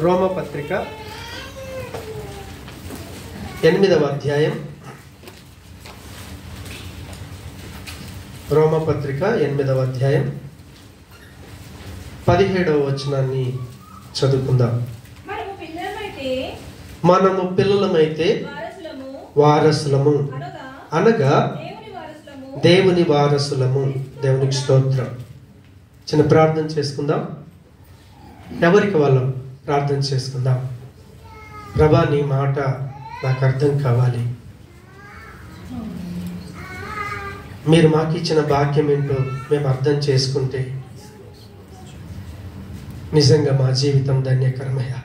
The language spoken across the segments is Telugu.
రోమపత్రిక 8వ అధ్యాయం. రోమపత్రిక 8వ అధ్యాయం 17వ వచనాన్ని చదువుకుందాం. మనము పిల్లలమైతే వారసులము అనగా దేవుని వారసులము. దేవునికి స్తోత్రం. చిన్న ప్రార్థన చేసుకుందాం. ఎవరికి వాళ్ళం ప్రార్థన చేసుకుందాం. ప్రభా, నీ మాట నాకు అర్థం కావాలి. మీరు మాకు ఇచ్చిన భాగ్యం ఏంటో మేము అర్థం చేసుకుంటే నిజంగా మా జీవితం ధన్యకరమయ్యా.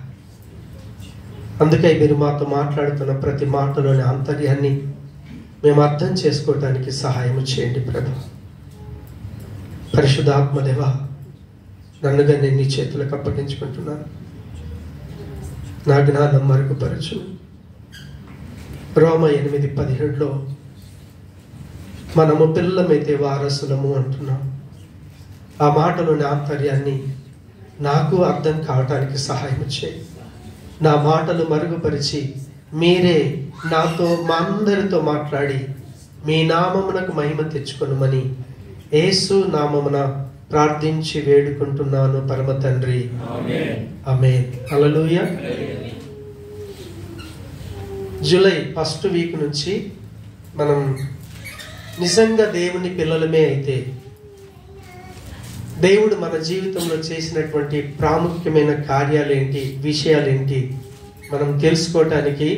అందుకే మీరు మాతో మాట్లాడుతున్న ప్రతి మాటలోని ఆంతర్యాన్ని మేము అర్థం చేసుకోవటానికి సహాయం చేయండి ప్రభు. పరిశుద్ధాత్మదేవా, నన్నుగా నేను నీ చేతులకు అప్పగించుకుంటున్నాను. నా జ్ఞానం మరుగుపరచు. రోమ 8:17లో మనము పిల్లలమైతే వారసులము అంటున్నాం. ఆ మాటలోని ఆంతర్యాన్ని నాకు అర్థం కావటానికి సహాయం చేయి. నా మాటలు మరుగుపరిచి మీరే నాతో మా అందరితో మాట్లాడి మీ నామమునకు మహిమ తెచ్చుకొనుమని యేసు నామమున ప్రార్థించి వేడుకుంటున్నాను పరమ తండ్రి. ఆమేన్. హల్లెలూయా. జూలై 1st వీక్ నుంచి మనం నిజంగా దేవుని పిల్లలమే అయితే దేవుడు మన జీవితంలో చేసినటువంటి ప్రాముఖ్యమైన కార్యాలేంటి, విషయాలేంటి మనం తెలుసుకోవటానికి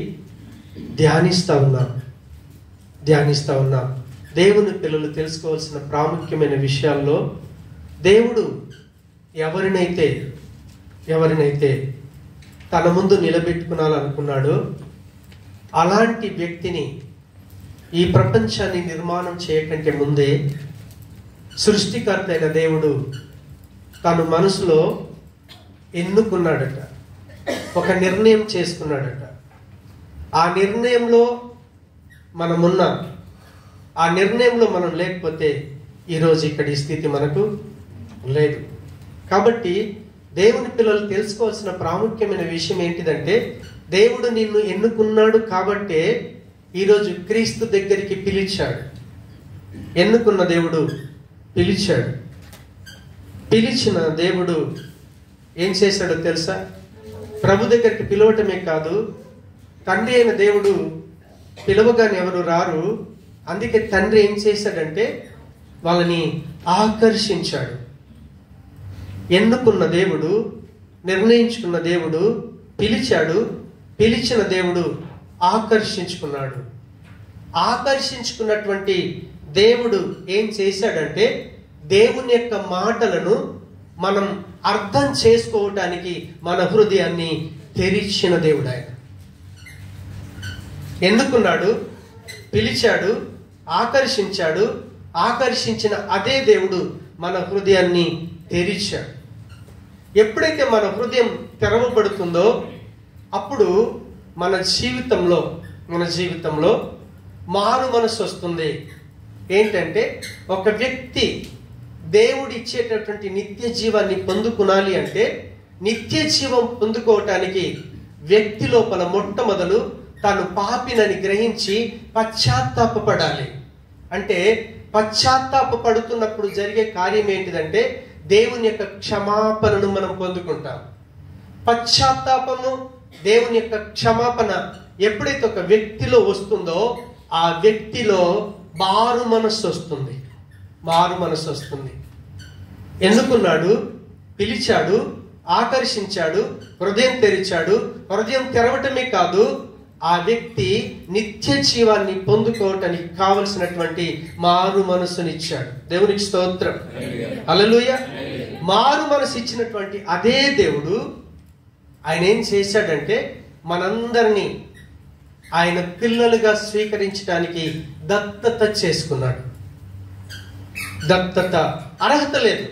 ధ్యానిస్తూ ఉన్నాం. దేవుని పిల్లలు తెలుసుకోవాల్సిన ప్రాముఖ్యమైన విషయాల్లో దేవుడు ఎవరినైతే తన ముందు నిలబెట్టుకునాలనుకున్నాడో అలాంటి వ్యక్తిని ఈ ప్రపంచాన్ని నిర్మాణం చేయకంటే ముందే సృష్టికర్త అయిన దేవుడు తను మనసులో ఎన్నుకున్నాడట, ఒక నిర్ణయం చేసుకున్నాడట. ఆ నిర్ణయంలో మనమున్నాం. ఆ నిర్ణయంలో మనం లేకపోతే ఈరోజు ఇక్కడ ఈ స్థితి మనకు లేదు. కాబట్టి దేవుని పిల్లలు తెలుసుకోవాల్సిన ప్రాముఖ్యమైన విషయం ఏంటిదంటే, దేవుడు నిన్ను ఎన్నుకున్నాడు కాబట్టే ఈరోజు క్రీస్తు దగ్గరికి పిలిచాడు. ఎన్నుకున్న దేవుడు పిలిచాడు. పిలిచిన దేవుడు ఏం చేశాడో తెలుసా? ప్రభు దగ్గరికి పిలవటమే కాదు, తండ్రి అయిన దేవుడు పిలవగానే ఎవరు రారు. అందుకే తండ్రి ఏం చేశాడంటే వాళ్ళని ఆకర్షించాడు. ఎన్నుకున్న దేవుడు, నిర్ణయించుకున్న దేవుడు పిలిచాడు. పిలిచిన దేవుడు ఆకర్షించుకున్నాడు. ఆకర్షించుకున్నటువంటి దేవుడు ఏం చేశాడంటే దేవుని యొక్క మాటలను మనం అర్థం చేసుకోవటానికి మన హృదయాన్ని తెరిచిన దేవుడు ఆయన. ఎన్నుకున్నాడు, పిలిచాడు, ఆకర్షించాడు. ఆకర్షించిన అదే దేవుడు మన హృదయాన్ని తెరిచాడు. ఎప్పుడైతే మన హృదయం తెరవబడుతుందో అప్పుడు మన జీవితంలో మారు మనసు వస్తుంది. ఏంటంటే ఒక వ్యక్తి దేవుడు ఇచ్చేటటువంటి నిత్య జీవాన్ని పొందుకునాలి అంటే, నిత్య జీవం పొందుకోవటానికి వ్యక్తి లోపల మొట్టమొదలు తాను పాపినని గ్రహించి పశ్చాత్తాపపడాలి. అంటే పశ్చాత్తాపపడుతున్నప్పుడు జరిగే కార్యం ఏంటిదంటే దేవుని యొక్క క్షమాపణను మనం పొందుకుంటాం. పశ్చాత్తాపము, దేవుని యొక్క క్షమాపణ ఎప్పుడైతే ఒక వ్యక్తిలో వస్తుందో ఆ వ్యక్తిలో మారు మనస్సు వస్తుంది. ఎన్నుకున్నాడు, పిలిచాడు, ఆకర్షించాడు, హృదయం తెరిచాడు. హృదయం తెరవటమే కాదు, ఆ వ్యక్తి నిత్య జీవాన్ని పొందుకోవటానికి కావలసినటువంటి మారు మనసునిచ్చాడు. దేవునికి స్తోత్రం. హల్లెలూయా. మారు మనసు ఇచ్చినటువంటి అదే దేవుడు ఆయన ఏం చేశాడంటే మనందరినీ ఆయన పిల్లలుగా స్వీకరించడానికి దత్తత చేసుకున్నాడు. దత్తత అర్హత లేదు,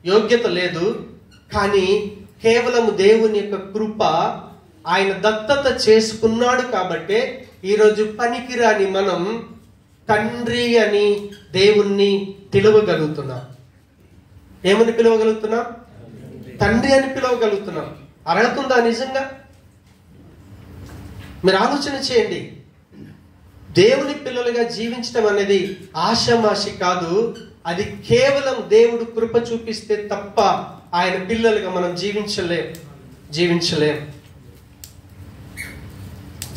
యోగ్యత లేదు, కానీ కేవలం దేవుని యొక్క కృప ఆయన దత్తత చేసుకున్నాడు. కాబట్టే ఈరోజు పనికిరాని మనం తండ్రి అని దేవుణ్ణి పిలవగలుగుతున్నాం. ఏమని పిలవగలుగుతున్నాం? తండ్రి అని పిలవగలుగుతున్నాం. అర్హత ఉందా నిజంగా? మీరు ఆలోచన చేయండి. దేవుని పిల్లలుగా జీవించడం అనేది ఆషామాషి కాదు. అది కేవలం దేవుడు కృప చూపిస్తే తప్ప ఆయన పిల్లలుగా మనం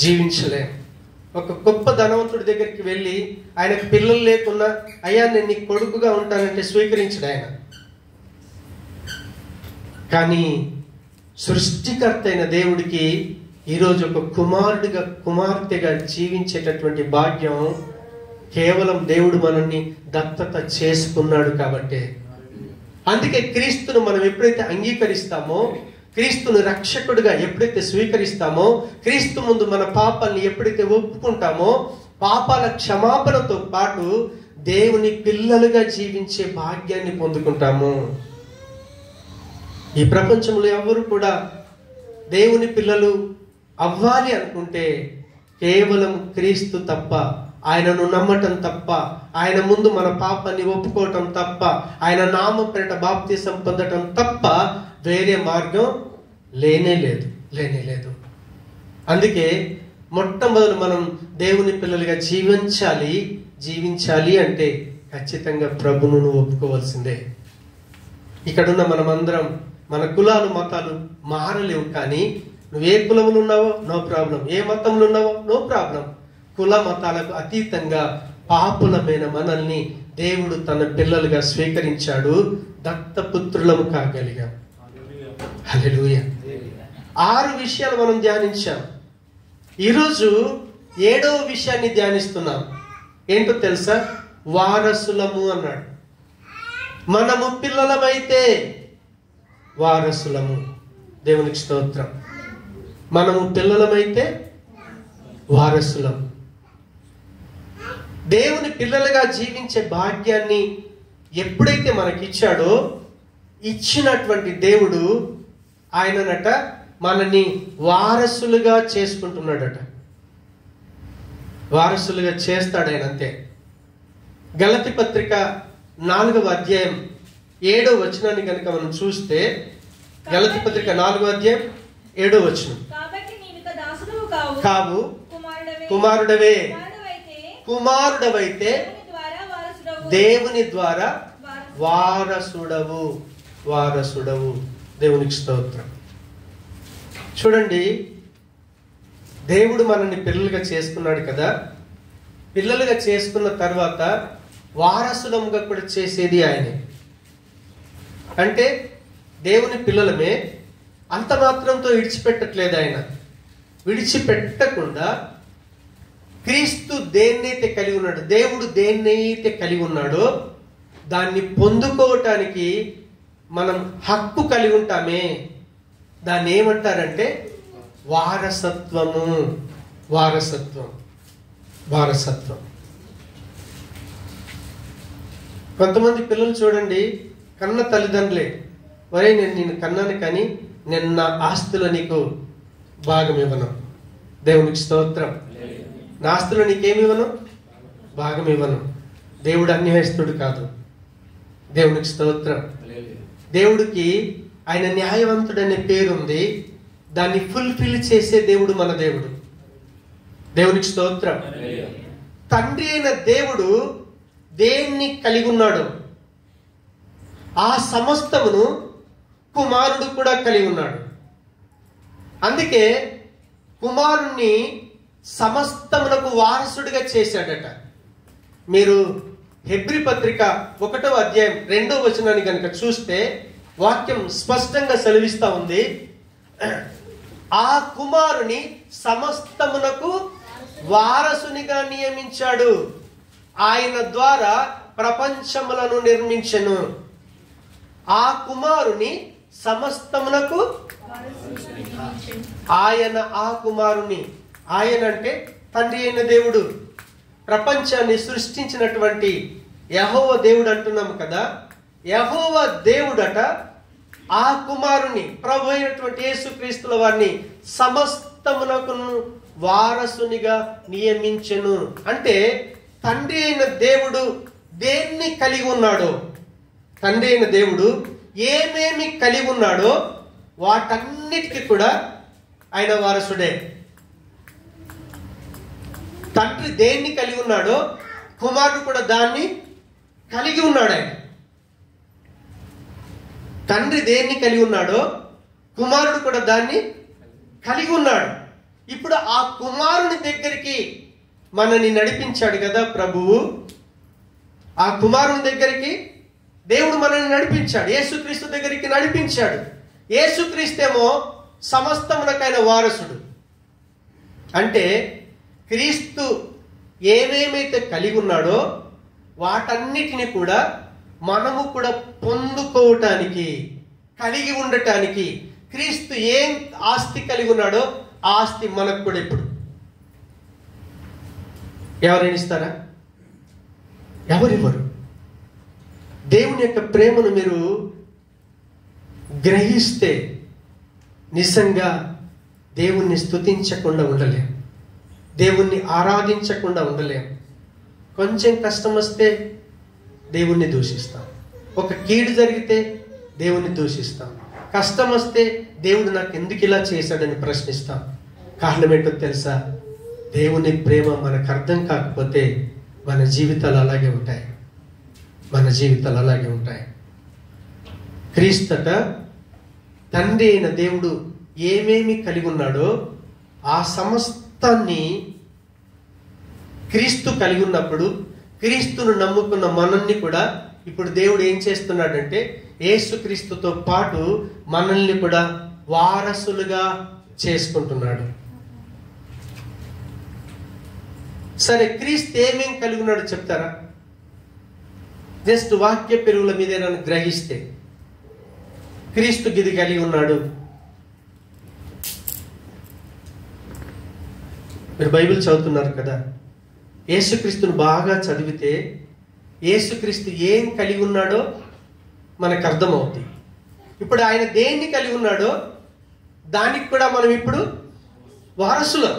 జీవించలేం. ఒక గొప్ప ధనవంతుడి దగ్గరికి వెళ్ళి ఆయనకు పిల్లలు లేకున్నా, అయ్యా నేను నీ కొడుకుగా ఉంటానంటే స్వీకరించడు ఆయన. కానీ సృష్టికర్త అయిన దేవుడికి ఈరోజు ఒక కుమార్తెగా జీవించేటటువంటి భాగ్యం కేవలం దేవుడు మనల్ని దత్తత చేసుకున్నాడు కాబట్టే. అందుకే క్రీస్తును మనం ఎప్పుడైతే అంగీకరిస్తామో, క్రీస్తును రక్షకుడిగా ఎప్పుడైతే స్వీకరిస్తామో, క్రీస్తు ముందు మన పాపాలని ఎప్పుడైతే ఒప్పుకుంటామో, పాపాల క్షమాపణతో పాటు దేవుని పిల్లలుగా జీవించే భాగ్యాన్ని పొందుకుంటాము. ఈ ప్రపంచంలో ఎవరు కూడా దేవుని పిల్లలు అవ్వాలి అనుకుంటే కేవలం క్రీస్తు తప్ప, ఆయనను నమ్మటం తప్ప, ఆయన ముందు మన పాపాన్ని ఒప్పుకోవటం తప్ప, ఆయన నామం పేరిట బాప్తిసం పొందటం తప్ప వేరే మార్గం లేనే లేదు. అందుకే మొట్టమొదలు మనం దేవుని పిల్లలుగా జీవించాలి అంటే ఖచ్చితంగా ప్రభువును ఒప్పుకోవాల్సిందే. ఇక్కడున్న మనమందరం మన కులాలు మతాలు మారలేవు. కానీ నువ్వు ఏ కులములు ఉన్నావో నో ప్రాబ్లం, ఏ మతంలో ఉన్నావో నో ప్రాబ్లం. కుల మతాలకు అతీతంగా పాపులమైన మనల్ని దేవుడు తన పిల్లలుగా స్వీకరించాడు. దత్తపుత్రులము కాగలిగాం. హల్లెలూయా. 6 విషయాలు మనం ధ్యానించాం. ఈరోజు 7వ విషయాన్ని ధ్యానిస్తున్నాం. ఏంటో తెలుసా? వారసులము అన్నాడు. మనము పిల్లలమైతే వారసులము. దేవునికి స్తోత్రం. మనము పిల్లలమైతే వారసులం. దేవుని పిల్లలుగా జీవించే భాగ్యాన్ని ఎప్పుడైతే మనకిచ్చాడో, ఇచ్చినటువంటి దేవుడు ఆయననట మనని వారసులుగా చేసుకుంటున్నాడట. వారసులుగా చేస్తాడు ఆయన, అంతే. గలతీ పత్రిక 4వ అధ్యాయం 7వ వచనాన్ని కనుక మనం చూస్తే, గలతీ పత్రిక 4వ అధ్యాయం 7వ వచనం. కావు, కుమారుడవే. దేవుని ద్వారా వారసుడవు. దేవునికి స్తోత్రం. చూడండి, దేవుడు మనల్ని పిల్లలుగా చేసుకున్నాడు కదా. పిల్లలుగా చేసుకున్న తర్వాత వారసులంగా కూడా చేసేది ఆయనే. అంటే దేవుని పిల్లలమే, అంత మాత్రంతో విడిచిపెట్టట్లేదు ఆయన. విడిచిపెట్టకుండా క్రీస్తు దేన్నైతే కలిగి ఉన్నాడు, దేవుడు దేన్నైతే కలిగి ఉన్నాడో దాన్ని పొందుకోవటానికి మనం హక్కు కలిగి ఉంటామే. దాన్ని ఏమంటారంటే వారసత్వం. కొంతమంది పిల్లలు చూడండి, కన్న తల్లిదండ్రులే, వరే నేను నిన్ను కన్నాను కానీ నేను నా ఆస్తిలో నీకు భాగం ఇవ్వను. దేవునికి స్తోత్రం. నా ఆస్తిలో నీకేమివ్వను, భాగం ఇవ్వను. దేవుడు అన్యాయస్తుడు కాదు. దేవునికి స్తోత్రం. దేవుడికి ఆయన న్యాయవంతుడు అనే పేరుంది. దాన్ని ఫుల్ఫిల్ చేసే దేవుడు మన దేవుడు. దేవునికి స్తోత్రం. తండ్రి అయిన దేవుడు దేన్ని కలిగి ఉన్నాడు, ఆ సమస్తమును కుమారుడు కూడా కలిగి ఉన్నాడు. అందుకే కుమారుణ్ణి సమస్తమునకు వారసుడిగా చేశాడట. మీరు హెబ్రీ పత్రిక 1వ అధ్యాయం 2వ వచనాన్ని కనుక చూస్తే వాక్యం స్పష్టంగా సెలవిస్తా ఉంది. ఆ కుమారుని సమస్తమునకు వారసునిగా నియమించాడు. ఆయన ద్వారా ప్రపంచములను నిర్మించెను. ఆ కుమారుని సమస్తమునకు ఆయన, ఆ కుమారుని, ఆయన అంటే తండ్రి అయిన దేవుడు, ప్రపంచాన్ని సృష్టించినటువంటి యెహోవా దేవుడు అంటున్నాము కదా. యెహోవా దేవుడట ఆ కుమారుని, ప్రభు అయినటువంటి యేసుక్రీస్తుల వారిని సమస్తమునకు వారసునిగా నియమించెను. అంటే తండ్రి అయిన దేవుడు దేన్ని కలిగి ఉన్నాడో, తండ్రి అయిన దేవుడు ఏమేమి కలిగి ఉన్నాడో వాటన్నిటికీ కూడా ఆయన వారసుడే. తండ్రి దేన్ని కలిగి ఉన్నాడో కుమారుడు కూడా దాన్ని కలిగి ఉన్నాడు. ఆయన తండ్రి దేన్ని కలిగి ఉన్నాడో కుమారుడు కూడా దాన్ని కలిగి ఉన్నాడు. ఇప్పుడు ఆ కుమారుని దగ్గరికి మనని నడిపించాడు కదా ప్రభువు. ఆ కుమారుని దగ్గరికి దేవుడు మనల్ని నడిపించాడు. యేసుక్రీస్తు దగ్గరికి నడిపించాడు. యేసుక్రీస్తేమో సమస్తమునకైన వారసుడు. అంటే క్రీస్తు ఏమేమైతే కలిగి ఉన్నాడో వాటన్నిటిని కూడా మనము కూడా పొందుకోవటానికి, కలిగి ఉండటానికి, క్రీస్తు ఏం ఆస్తి కలిగి ఉన్నాడో ఆ ఆస్తి మనకు కూడా ఇప్పుడు ఎవరైనా ఇస్తారా? ఎవరివ్వరు. దేవుని యొక్క ప్రేమను మీరు గ్రహిస్తే నిజంగా దేవుణ్ణి స్తుతించకుండా ఉండలేం, దేవుణ్ణి ఆరాధించకుండా ఉండలేం. కొంచెం కష్టం వస్తే దేవుణ్ణి దూషిస్తాం, ఒక కీడు జరిగితే దేవుణ్ణి దూషిస్తాం, కష్టం వస్తే దేవుడు నాకు ఎందుకు ఇలా చేశాడని ప్రశ్నిస్తాం. కారణం ఏంటో తెలుసా? దేవుని ప్రేమ మనకు అర్థం కాకపోతే మన జీవితాలు అలాగే ఉంటాయి, మన జీవితాలు అలాగే ఉంటాయి. క్రీస్తట తండ్రి అయిన దేవుడు ఏమేమి కలిగి ఉన్నాడో ఆ సమస్తాన్ని క్రీస్తు కలిగి ఉన్నప్పుడు క్రీస్తును నమ్ముకున్న మనల్ని కూడా ఇప్పుడు దేవుడు ఏం చేస్తున్నాడంటే యేసుక్రీస్తుతో పాటు మనల్ని కూడా వారసులుగా చేసుకుంటున్నాడు. సరే, క్రీస్తు ఏమేం కలిగి ఉన్నాడో చెప్తారా? జస్ట్ వాక్య పెరుగుల మీద నన్ను గ్రహిస్తే క్రీస్తు గిది కలిగి ఉన్నాడు. మీరు బైబిల్ చదువుతున్నారు కదా, యేసుక్రీస్తును బాగా చదివితే యేసుక్రీస్తు ఏం కలిగి ఉన్నాడో మనకు అర్థమవుతుంది. ఇప్పుడు ఆయన దేన్ని కలిగి ఉన్నాడో దానికి కూడా మనం ఇప్పుడు వారసులం.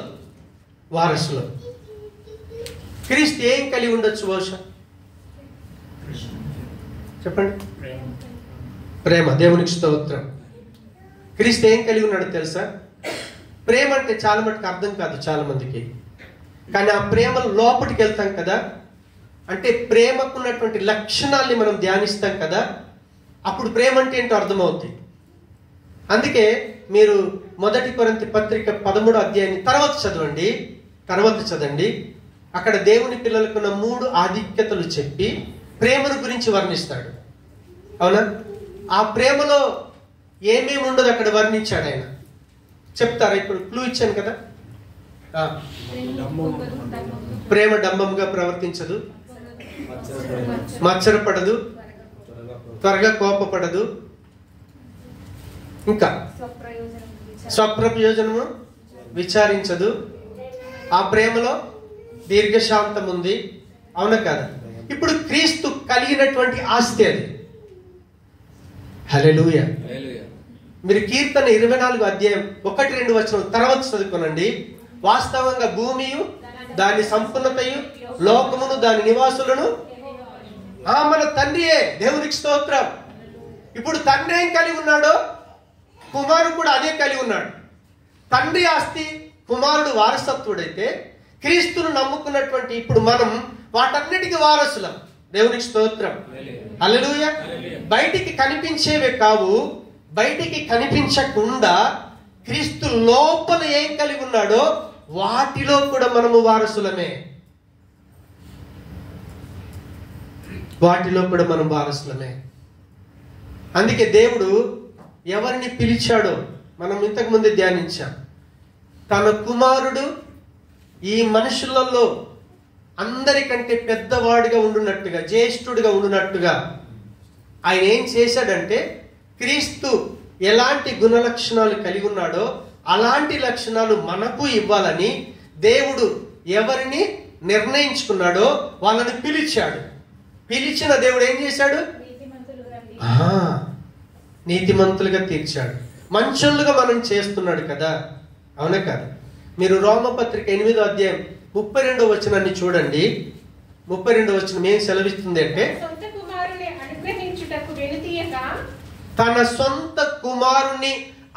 క్రీస్తు ఏం కలిగి ఉండొచ్చు బహుశా? చెప్పండి. ప్రేమ. దేవునికి స్తోత్రం. క్రీస్తు ఏం కలిగి ఉన్నాడో తెలుసా? ప్రేమ అంటే చాలా మటుకు అర్థం కాదు చాలా మందికి. కానీ ఆ ప్రేమలో లోపలికి వెళ్తాం కదా, అంటే ప్రేమకున్నటువంటి లక్షణాల్ని మనం ధ్యానిస్తాం కదా, అప్పుడు ప్రేమ అంటే ఏంటో అర్థమవుతుంది. అందుకే మీరు 1 కొరింథీ పత్రిక 13వ అధ్యాయాన్ని తర్వాత చదవండి. అక్కడ దేవుని పిల్లలకున్న 3 ఆధిక్యతలు చెప్పి ప్రేమను గురించి వర్ణిస్తాడు. అవునా? ఆ ప్రేమలో ఏమేమి ఉండదు అక్కడ వర్ణించాడు ఆయన. చెప్తారా? ఇప్పుడు క్లూ ఇచ్చాను కదా. ప్రేమ డంబంగా ప్రవర్తించదు, మత్సరపడదు, త్వరగా కోపపడదు, ఇంకా స్వప్రయోజనము విచారించదు, ఆ ప్రేమలో దీర్ఘశాంతం ఉంది. అవునా కదా? ఇప్పుడు క్రీస్తు కలిగినటువంటి ఆస్తి అది. హల్లెలూయా. మీరు కీర్తన 24వ అధ్యాయం 1-2 వచనం తర్వాత చదువుకోనండి. వాస్తవంగా భూమియు దాని సంపూర్ణతయు లోకమును దాని నివాసులను మన తండ్రియే. దేవునికి స్తోత్రం. ఇప్పుడు తండ్రి ఏం కలిగి ఉన్నాడో కుమారుడు కూడా అదే కలిగి ఉన్నాడు. తండ్రి ఆస్తి కుమారుడు వారసత్వుడైతే క్రీస్తును నమ్ముకున్నటువంటి ఇప్పుడు మనం వాటన్నిటికీ వారసులం. దేవునికి స్తోత్రం. హల్లెలూయా. బయటికి కనిపించేవే కావు, బయటికి కనిపించకుండా క్రీస్తు లోపల ఏం కలిగి ఉన్నాడో వాటిలో కూడా మనము వారసులమే. అందుకే దేవుడు ఎవరిని పిలిచాడో మనం ఇంతకు ముందే ధ్యానించాం. తన కుమారుడు ఈ మనుషులలో అందరికంటే పెద్దవాడిగా ఉండునట్టుగా, జ్యేష్ఠుడిగా ఉండునట్టుగా ఆయన ఏం చేశాడంటే క్రీస్తు ఎలాంటి గుణలక్షణాలు కలిగి ఉన్నాడో అలాంటి లక్షణాలు మనకు ఇవ్వాలని దేవుడు ఎవరిని నిర్ణయించుకున్నాడో వాళ్ళని పిలిచాడు. పిలిచిన దేవుడు ఏం చేశాడు? నీతిమంతులుగా తీర్చాడు. మంచోళ్ళుగా మనం చేస్తున్నాడు కదా. అవునా కదా? మీరు రోమపత్రిక 8వ అధ్యాయం 32వ వచనాన్ని చూడండి. 32వ వచనం ఏం సెలవిస్తుంది అంటే, తన సొంత కుమారుని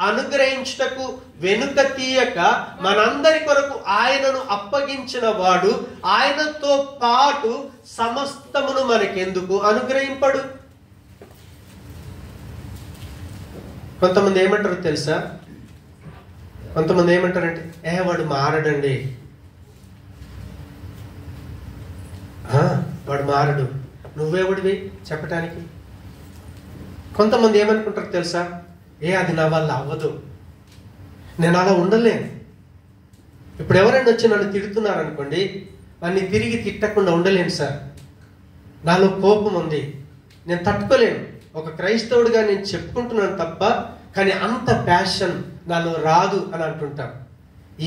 అనుగ్రహించుటకు వెనుక తీయక మనందరి కొరకు ఆయనను అప్పగించిన వాడు ఆయనతో పాటు సమస్తమును మనకెందుకు అనుగ్రహింపడు? కొంతమంది ఏమంటారు తెలుసా? కొంతమంది ఏమంటారంటే, వాడు మారడండి, వాడు మారడు, నువ్వెవడివి చెప్పటానికి. కొంతమంది ఏమనుకుంటారు తెలుసా? అది నా వల్ల అవ్వదు, నేను అలా ఉండలేను. ఇప్పుడు ఎవరైనా వచ్చి నన్ను తిడుతున్నారు అనుకోండి, వాడిని తిరిగి తిట్టకుండా ఉండలేను సార్, నాలో కోపం ఉంది, నేను తట్టుకోలేను. ఒక క్రైస్తవుడిగా నేను చెప్పుకుంటున్నాను తప్ప, కానీ అంత ప్యాషన్ నాలో రాదు అని అంటుంటాం.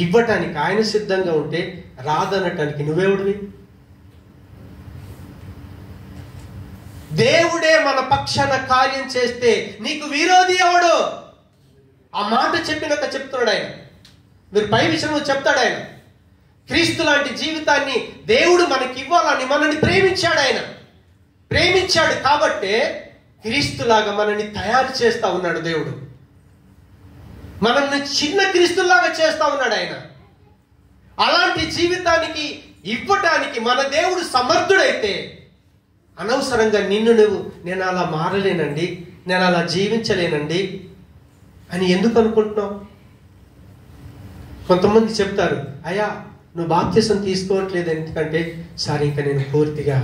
ఇవ్వటానికి ఆయన సిద్ధంగా ఉంటే రాదనటానికి నువ్వెవడివి? దేవుడే మన పక్షాన కార్యం చేస్తే నీకు విరోధి ఎవడు? ఆ మాట చెప్పినాక చెప్తున్నాడు ఆయన. మీరు పై విషయంలో చెప్తాడు ఆయన. క్రీస్తు లాంటి జీవితాన్ని దేవుడు మనకి ఇవ్వాలని మనల్ని ప్రేమించాడు ఆయన. ప్రేమించాడు కాబట్టే క్రీస్తులాగా మనల్ని తయారు చేస్తా ఉన్నాడు దేవుడు. మనల్ని చిన్న క్రీస్తులాగా చేస్తా ఉన్నాడు ఆయన. అలాంటి జీవితానికి ఇవ్వటానికి మన దేవుడు సమర్థుడైతే అనవసరంగా నిన్ను నువ్వు నేను అలా మారలేనండి, నేను అలా జీవించలేనండి అని ఎందుకు అనుకుంటున్నావు? కొంతమంది చెప్తారు, అయ్యా నువ్వు బాప్తిసం తీసుకోవట్లేదు ఎందుకంటే, సార్ ఇంకా నేను పూర్తిగా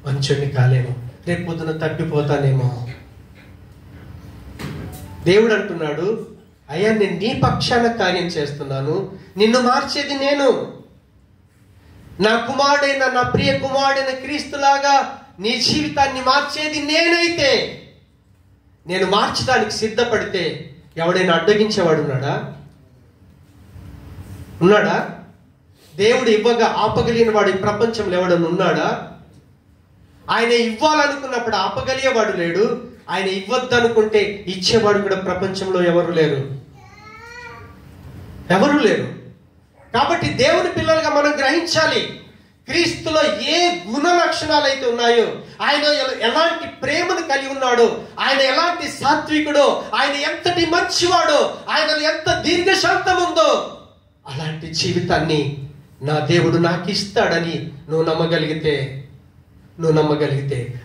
మంచోడిని కాలేను, రేపు పొద్దున తప్పిపోతానేమో. దేవుడు అంటున్నాడు, అయ్యా నేను నీ పక్షాన కార్యం చేస్తున్నాను, నిన్ను మార్చేది నేను. నా కుమారుడైన నా ప్రియ కుమారుడైన క్రీస్తులాగా నీ జీవితాన్ని మార్చేది నేనైతే, నేను మార్చడానికి సిద్ధపడితే ఎవడైనా అడ్డగించేవాడు ఉన్నాడా? దేవుడు ఇవ్వగా ఆపగలిగిన వాడు ఈ ప్రపంచంలో ఎవడన్నా ఉన్నాడా? ఆయన ఇవ్వాలనుకున్నప్పుడు ఆపగలిగేవాడు లేడు, ఆయన ఇవ్వద్దనుకుంటే ఇచ్చేవాడు కూడా ప్రపంచంలో ఎవరు లేరు. కాబట్టి దేవుని పిల్లలుగా మనం గ్రహించాలి, క్రీస్తులో ఏ గుణ లక్షణాలు అయితే ఉన్నాయో, ఆయన ఎలాంటి ప్రేమను కలిగి ఉన్నాడో, ఆయన ఎలాంటి సాత్వికుడో, ఆయన ఎంతటి మంచివాడో, ఆయన ఎంత దీర్ఘశాంతం ఉందో, అలాంటి జీవితాన్ని నా దేవుడు నాకు ఇస్తాడని నువ్వు నమ్మగలిగితే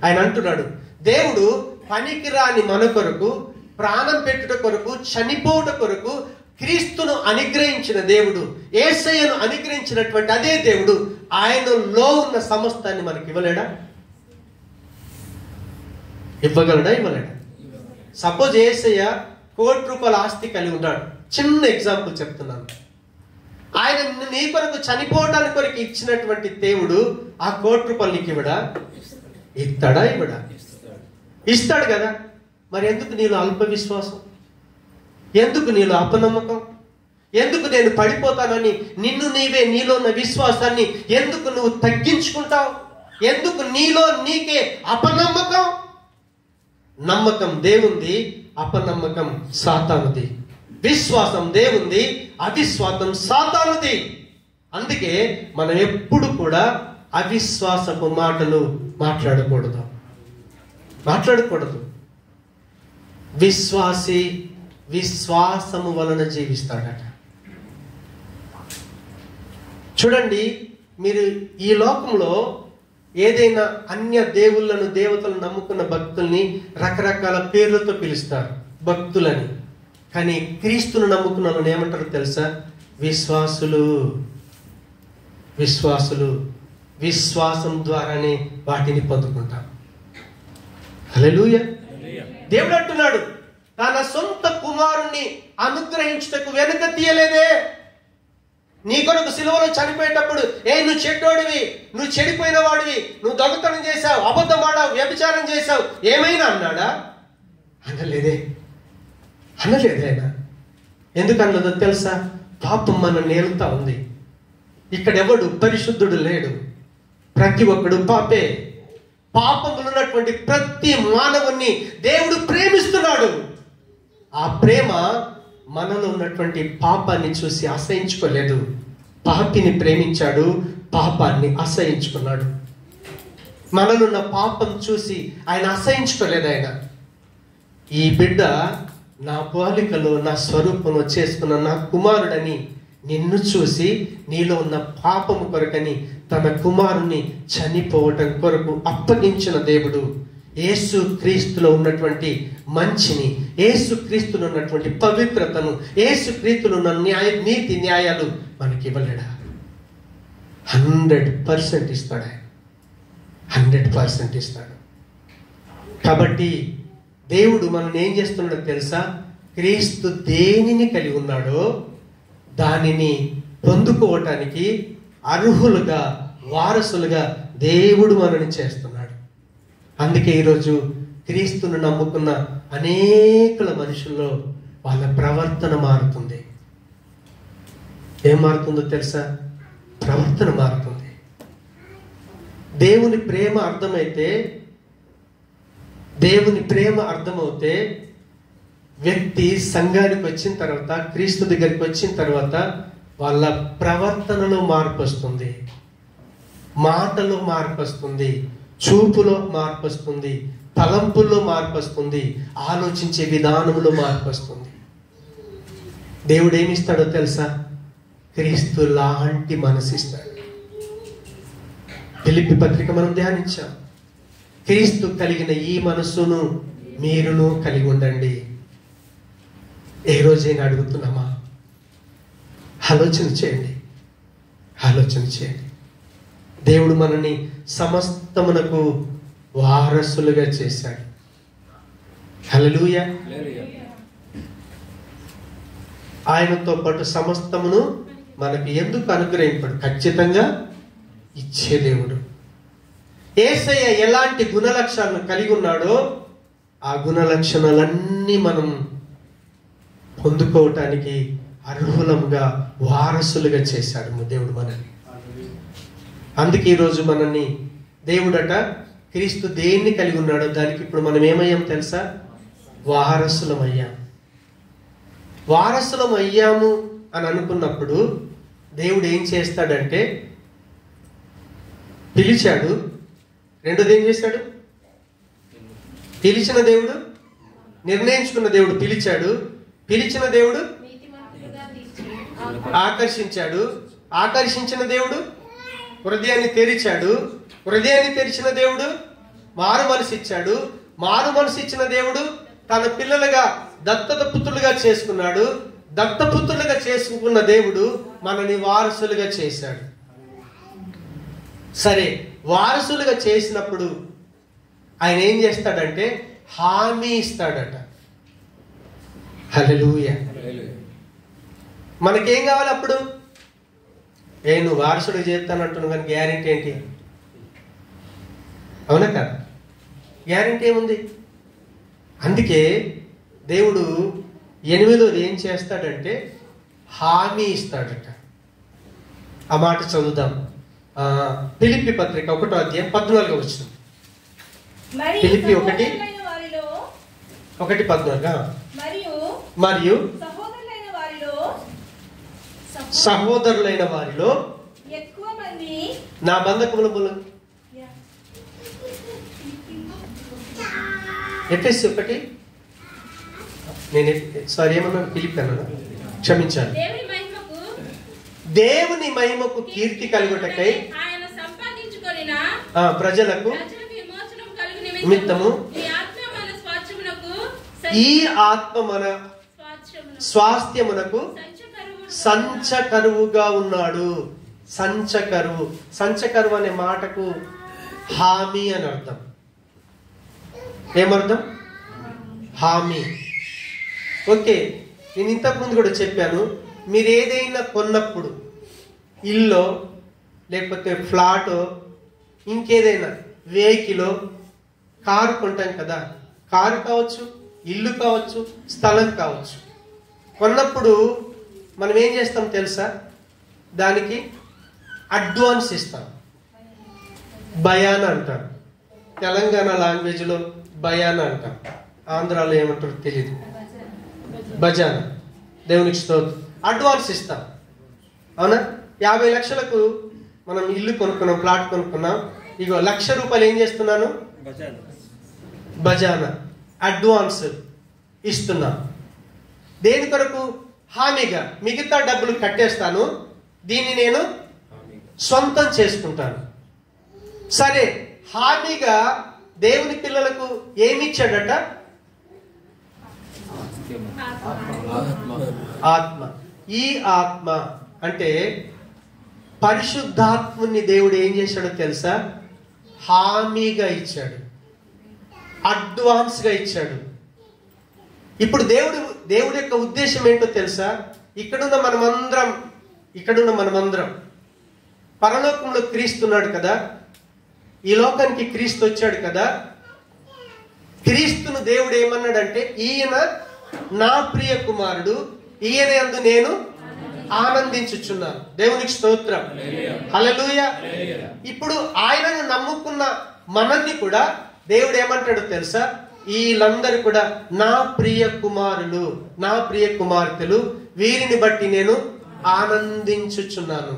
ఆయన అంటున్నాడు, దేవుడు పనికిరాని మన కొరకు, ప్రాణం పెట్టుట కొరకు, చనిపోవుట కొరకు క్రీస్తును అనుగ్రహించిన దేవుడు, యేసయ్యను అనుగ్రహించినటువంటి అదే దేవుడు ఆయనలో ఉన్న సమస్తాన్ని మనకి ఇవ్వలేడా? ఇవ్వగలడా? సపోజ్ యేసయ్య ₹1,00,00,000 ఆస్తి కలిగి ఉన్నాడు. చిన్న ఎగ్జాంపుల్ చెప్తున్నాను. ఆయన నీ కొరకు చనిపోవడానికి కొరకు ఇచ్చినటువంటి దేవుడు ఆ ₹1,00,00,000 నీకు ఇవ్వడా? ఇవ్వడా? ఇస్తాడు కదా. మరి ఎందుకు నీలో అల్ప విశ్వాసం? ఎందుకు నీలో అపనమ్మకం? ఎందుకు నేను పడిపోతానని నీలో ఉన్న విశ్వాసాన్ని ఎందుకు నువ్వు తగ్గించుకుంటావు? ఎందుకు నీలో నీకే అపనమ్మకం? నమ్మకం దేవుంది, అపనమ్మకం సాతానుది. విశ్వాసం దేవుంది, అవిశ్వాసం సాతానుది. అందుకే మనం ఎప్పుడు కూడా అవిశ్వాసపు మాటలు మాట్లాడకూడదు. విశ్వాసి విశ్వాసము వలన జీవిస్తాడట. చూడండి, మీరు ఈ లోకంలో ఏదైనా అన్య దేవుళ్ళను, దేవతలను నమ్ముకున్న భక్తుల్ని రకరకాల పేర్లతో పిలుస్తారు, భక్తులని. కానీ క్రీస్తును నమ్ముకున్న వాళ్ళని ఏమంటారు తెలుసా? విశ్వాసులు. విశ్వాసం ద్వారానే వాటిని పొందుకుంటాం. హల్లెలూయా. దేవుడు అంటున్నాడు, తన సొంత కుమారుణ్ణి అనుగ్రహించుటకు వెనుక తీయలేదే. నీ కొరకు సిలువలో చనిపోయేటప్పుడు, నువ్వు చెడ్డోడివి, నువ్వు చెడిపోయిన వాడివి, నువ్వు దొంగతనం చేశావు, అబద్ధం ఆడావు, వ్యభిచారం చేశావు, ఏమైనా అన్నాడా? అనలేదే ఆయన. ఎందుకు అన్నదో తెలుసా? పాపం మన నేలుతా ఉంది. ఇక్కడెవడు పరిశుద్ధుడు లేడు, ప్రతి ఒక్కడు పాపే. పాపములున్నటువంటి ప్రతి మానవుణ్ణి దేవుడు ప్రేమిస్తున్నాడు. ఆ ప్రేమ మనలో ఉన్నటువంటి పాపాన్ని చూసి అసహించుకోలేదు. పాపిని ప్రేమించాడు, పాపాన్ని అసహించుకున్నాడు. మనలున్న పాపం చూసి ఆయన అసహించుకోలేదు. ఆయన ఈ బిడ్డ నా పోలికలో నా స్వరూపంలో చేసుకున్న నా కుమారుడని నిన్ను చూసి నీలో ఉన్న పాపము కొరకని తన కుమారుని చనిపోవటం కొరకు అప్పగించిన దేవుడు యేసు క్రీస్తులో ఉన్నటువంటి మంచిని, యేసు క్రీస్తులో ఉన్నటువంటి పవిత్రతను, యేసు క్రీస్తులో ఉన్న నీతి న్యాయాలు మనకి ఇవ్వలేడా? 100% ఇస్తాడు ఆయన, 100% ఇస్తాడు. కాబట్టి దేవుడు మనల్ని ఏం చేస్తున్నాడో తెలుసా? క్రీస్తు దేనిని కలిగి ఉన్నాడో దానిని పొందుకోవటానికి అర్హులుగా, వారసులుగా దేవుడు మనల్ని చేస్తున్నాడు. అందుకే ఈరోజు క్రీస్తును నమ్ముకున్న అనేకుల మనుషుల్లో వాళ్ళ ప్రవర్తన మారుతుంది. ఏం మారుతుందో తెలుసా? ప్రవర్తన మారుతుంది. దేవుని ప్రేమ అర్థమైతే, దేవుని ప్రేమ అర్థమవుతే వ్యక్తి సంఘానికి వచ్చిన తర్వాత, క్రీస్తు దగ్గరికి వచ్చిన తర్వాత వాళ్ళ ప్రవర్తనలో మార్పు వస్తుంది, మాటలో మార్పు వస్తుంది, చూపులో మార్పు వస్తుంది, తలంపుల్లో మార్పు వస్తుంది, ఆలోచించే విధానంలో మార్పు వస్తుంది. దేవుడు ఏమిస్తాడో తెలుసా? క్రీస్తు లాంటి మనసు ఇస్తాడు. ఫిలిప్పీ పత్రిక మనం ధ్యానించాం. క్రీస్తు కలిగిన ఈ మనస్సును మీరును కలిగి ఉండండి. ఏ రోజైనా అడుగుతున్నామా? ఆలోచన చేయండి, ఆలోచన చేయండి. దేవుడు మనల్ని సమస్తమునకు వారసులుగా చేశాడు. హల్లెలూయా. ఆయనతో పాటు సమస్తమును మనకు ఎందుకు అనుగ్రహింపడు? ఖచ్చితంగా ఇచ్చే దేవుడు. యేసయ్య ఎలాంటి గుణలక్షణాలను కలిగి ఉన్నాడో ఆ గుణలక్షణాలన్నీ మనం పొందుకోవటానికి అర్హులంగా, వారసులుగా చేశాడు దేవుడు మనల్ని. అందుకే ఈరోజు మనల్ని దేవుడట క్రీస్తు దేన్ని కలిగి ఉన్నాడో దానికి ఇప్పుడు మనం ఏమయ్యాం తెలుసా? వారసులం అయ్యాం. వారసులం అయ్యాము అని అనుకున్నప్పుడు దేవుడు ఏం చేస్తాడంటే పిలిచాడు. రెండోది ఏం చేశాడు? పిలిచిన దేవుడు, నిర్ణయించుకున్న దేవుడు పిలిచాడు. పిలిచిన దేవుడు ఆకర్షించాడు. ఆకర్షించిన దేవుడు హృదయాన్ని తెరిచాడు. హృదయాన్ని తెరిచిన దేవుడు మారు మనసు ఇచ్చాడు. మారు మనసు ఇచ్చిన దేవుడు తన పిల్లలుగా దత్తత పుత్రులుగా చేసుకున్నాడు. దత్తపుత్రులుగా చేసుకున్న దేవుడు మనని వారసులుగా చేశాడు. సరే, వారసులుగా చేసినప్పుడు ఆయన ఏం చేస్తాడంటే హామీ ఇస్తాడట. హల్లెలూయా. మనకేం కావాలి అప్పుడు? నువ్వు వారసుడు చేస్తానంటున్నావు కానీ గ్యారెంటీ ఏంటి? అవునా కదా? గ్యారెంటీ ఏముంది? అందుకే దేవుడు 8వది ఏం చేస్తాడంటే హామీ ఇస్తాడట. ఆ మాట చదువుదాం. ఫిలిప్పీ పత్రిక 1వ అధ్యాయం 14వ వచనం. ఫిలిప్పీ 1:14. మరియు సహోదరులైన వారిలో ఎక్కువ మంది నా బంధకముల మూలం. ఎఫెసీ 1 నేను ఏమన్నాను? ఫిలిప్పీ అన్నాను, క్షమించాలి. దేవుని మహిమకు కీర్తి కలుగుటకై ప్రజలకు నిమిత్తము ఈ ఆత్మ మన స్వాస్థ్యమునకు సంచకరువుగా ఉన్నాడు. సంచకరువు అనే మాటకు హామీ అని అర్థం. ఏమర్థం? హామీ. ఓకే, నేను ఇంతకుముందు కూడా చెప్పాను, మీరు ఏదైనా కొన్నప్పుడు ఇల్లు లేకపోతే ఫ్లాటో ఇంకేదైనా వెహికల్, కారు కొంటాం కదా. కారు కావచ్చు, ఇల్లు కావచ్చు, స్థలం కావచ్చు. కొన్నప్పుడు మనం ఏం చేస్తాం తెలుసా? దానికి అడ్వాన్స్ ఇస్తాం. బయానా అంటారు. తెలంగాణ లాంగ్వేజ్లో బయానా అంటాం. ఆంధ్రాలో ఏమంటారు తెలియదు. బజానా. దేవునికి స్తోత్రం. అడ్వాన్స్ ఇస్తాం. అవునా? 50 లక్షలకు మనం ఇల్లు కొనుక్కున్నాం, ప్లాట్ కొనుక్కున్నాం. ఇగో ₹1,00,000 ఏం చేస్తున్నాను? బజానా అడ్వాన్స్ ఇస్తున్నాం. దేని కొరకు? హామీగా. మిగతా డబ్బులు కట్టేస్తాను, దీన్ని నేను సొంతం చేసుకుంటాను. సరే, హామీగా దేవుని పిల్లలకు ఏమిచ్చాడట? ఆత్మ. ఈ ఆత్మ అంటే పరిశుద్ధాత్ముని దేవుడు ఏం చేశాడో తెలుసా? హామీగా ఇచ్చాడు, అడ్వాన్స్ గా ఇచ్చాడు. ఇప్పుడు దేవుడి యొక్క ఉద్దేశం ఏంటో తెలుసా? ఇక్కడున్న మనమందరం పరలోకంలో క్రీస్తున్నాడు కదా, ఈ లోకానికి క్రీస్తు వచ్చాడు కదా. క్రీస్తును దేవుడు ఏమన్నాడంటే, ఈయన నా ప్రియ కుమారుడు, ఈయన యందు నేను ఆనందించుచున్నాను. దేవునికి స్తోత్రం, హల్లెలూయా. ఇప్పుడు ఆయనను నమ్ముకున్న మనల్ని కూడా దేవుడు ఏమంటాడో తెలుసా? వీళ్ళందరూ కూడా నా ప్రియ కుమారులు, నా ప్రియ కుమార్తెలు, వీరిని బట్టి నేను ఆనందించుచున్నాను.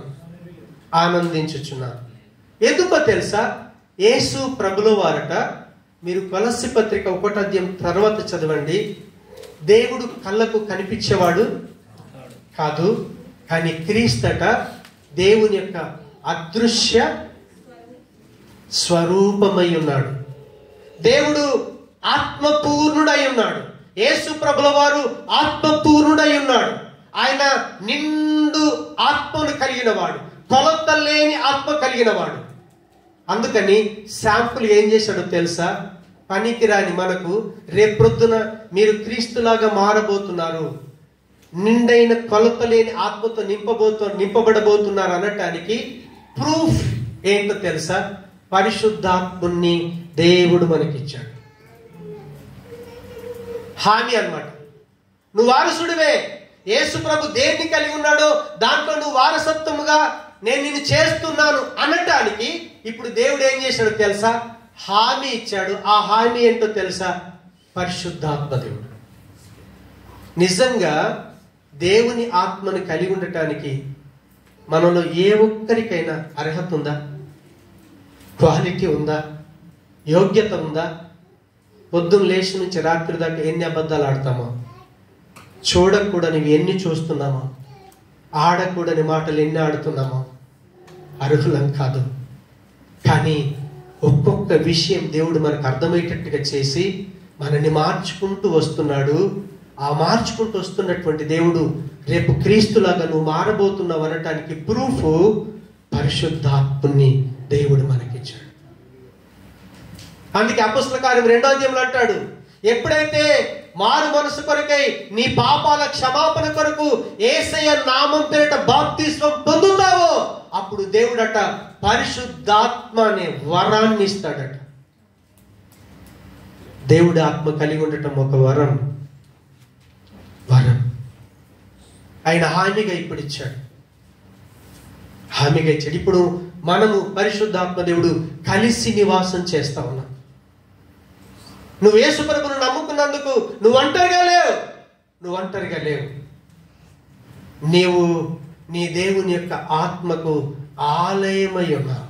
ఎందుకో తెలుసా? యేసు ప్రభుల వారట, మీరు కొలస్సీ పత్రిక 1వ అధ్యాయం తర్వాత చదవండి, దేవుడు కళ్ళకు కనిపించేవాడు కాదు, కానీ క్రీస్తట దేవుని యొక్క అదృశ్య స్వరూపమై ఉన్నాడు. దేవుడు ఆత్మపూర్ణుడై ఉన్నాడు. యేసు ప్రభుల వారు ఆత్మపూర్ణుడై ఉన్నాడు. ఆయన నిండు ఆత్మను కలిగిన వాడు, కొలత లేని ఆత్మ కలిగిన వాడు. అందుకని శాంపుల్ ఏం చేశాడో తెలుసా? పనికిరాని మనకు రేపొద్దున మీరు క్రీస్తులాగా మారబోతున్నారు, నిండైన కొలత లేని ఆత్మతో నింపబడబోతున్నారు అనటానికి ప్రూఫ్ ఏంటో తెలుసా? పరిశుద్ధాత్ముని దేవుడు మనకిచ్చాడు. హామీ అన్నమాట. నువ్వు వారసుడివే. యేసు ప్రభు దేన్ని కలిగి ఉన్నాడో దాంట్లో నువ్వు వారసత్వముగా నేను నిన్ను చేస్తున్నాను అనటానికి ఇప్పుడు దేవుడు ఏం చేశాడో తెలుసా? హామీ ఇచ్చాడు. ఆ హామీ ఏంటో తెలుసా? పరిశుద్ధాత్మ దేవుడు. నిజంగా దేవుని ఆత్మను కలిగి ఉండటానికి మనలో ఏ ఒక్కరికైనా అర్హత ఉందా? క్వాలిటీ ఉందా? యోగ్యత ఉందా? పొద్దున్న లేచి నుంచి రాత్రి దాకా ఎన్ని అబద్ధాలు ఆడతామో, చూడకూడనివి ఎన్ని చూస్తున్నామో, ఆడకూడని మాటలు ఎన్ని ఆడుతున్నామో అర్హులం కాదు. కానీ ఒక్కొక్క విషయం దేవుడు మనకు అర్థమయ్యేటట్టుగా చేసి మనల్ని మార్చుకుంటూ వస్తున్నాడు. ఆ మార్చుకుంటూ వస్తున్నటువంటి దేవుడు రేపు క్రీస్తులాగా నువ్వు మారబోతున్నావు అనటానికి ప్రూఫ్ పరిశుద్ధాత్ముని దేవుడు మనకిచ్చాడు. అందుకే అపొస్తలుల కార్యం 2వ అధ్యాయంలో అంటాడు, ఎప్పుడైతే మారు మనసు కొరకై నీ పాపాల క్షమాపణ కొరకు యేసయ్య నామం పేరిట బాప్తిస్మం పొందుతావో అప్పుడు దేవుడట పరిశుద్ధాత్మ అనే వరాన్ని ఇస్తాడట. దేవుడి ఆత్మ కలిగి ఉండటం ఒక వరం. ఆయన హామీగా ఇప్పుడు ఇచ్చాడు. ఇప్పుడు మనము పరిశుద్ధాత్మ దేవుడు కలిసి నివాసం చేస్తా ఉన్నాం. నువ్వు యేసు ప్రభువును నమ్ముకున్నందుకు నువ్వు ఒంటరిగా లేవు. నీవు నీ దేవుని యొక్క ఆత్మకు ఆలయమై ఉన్నావు.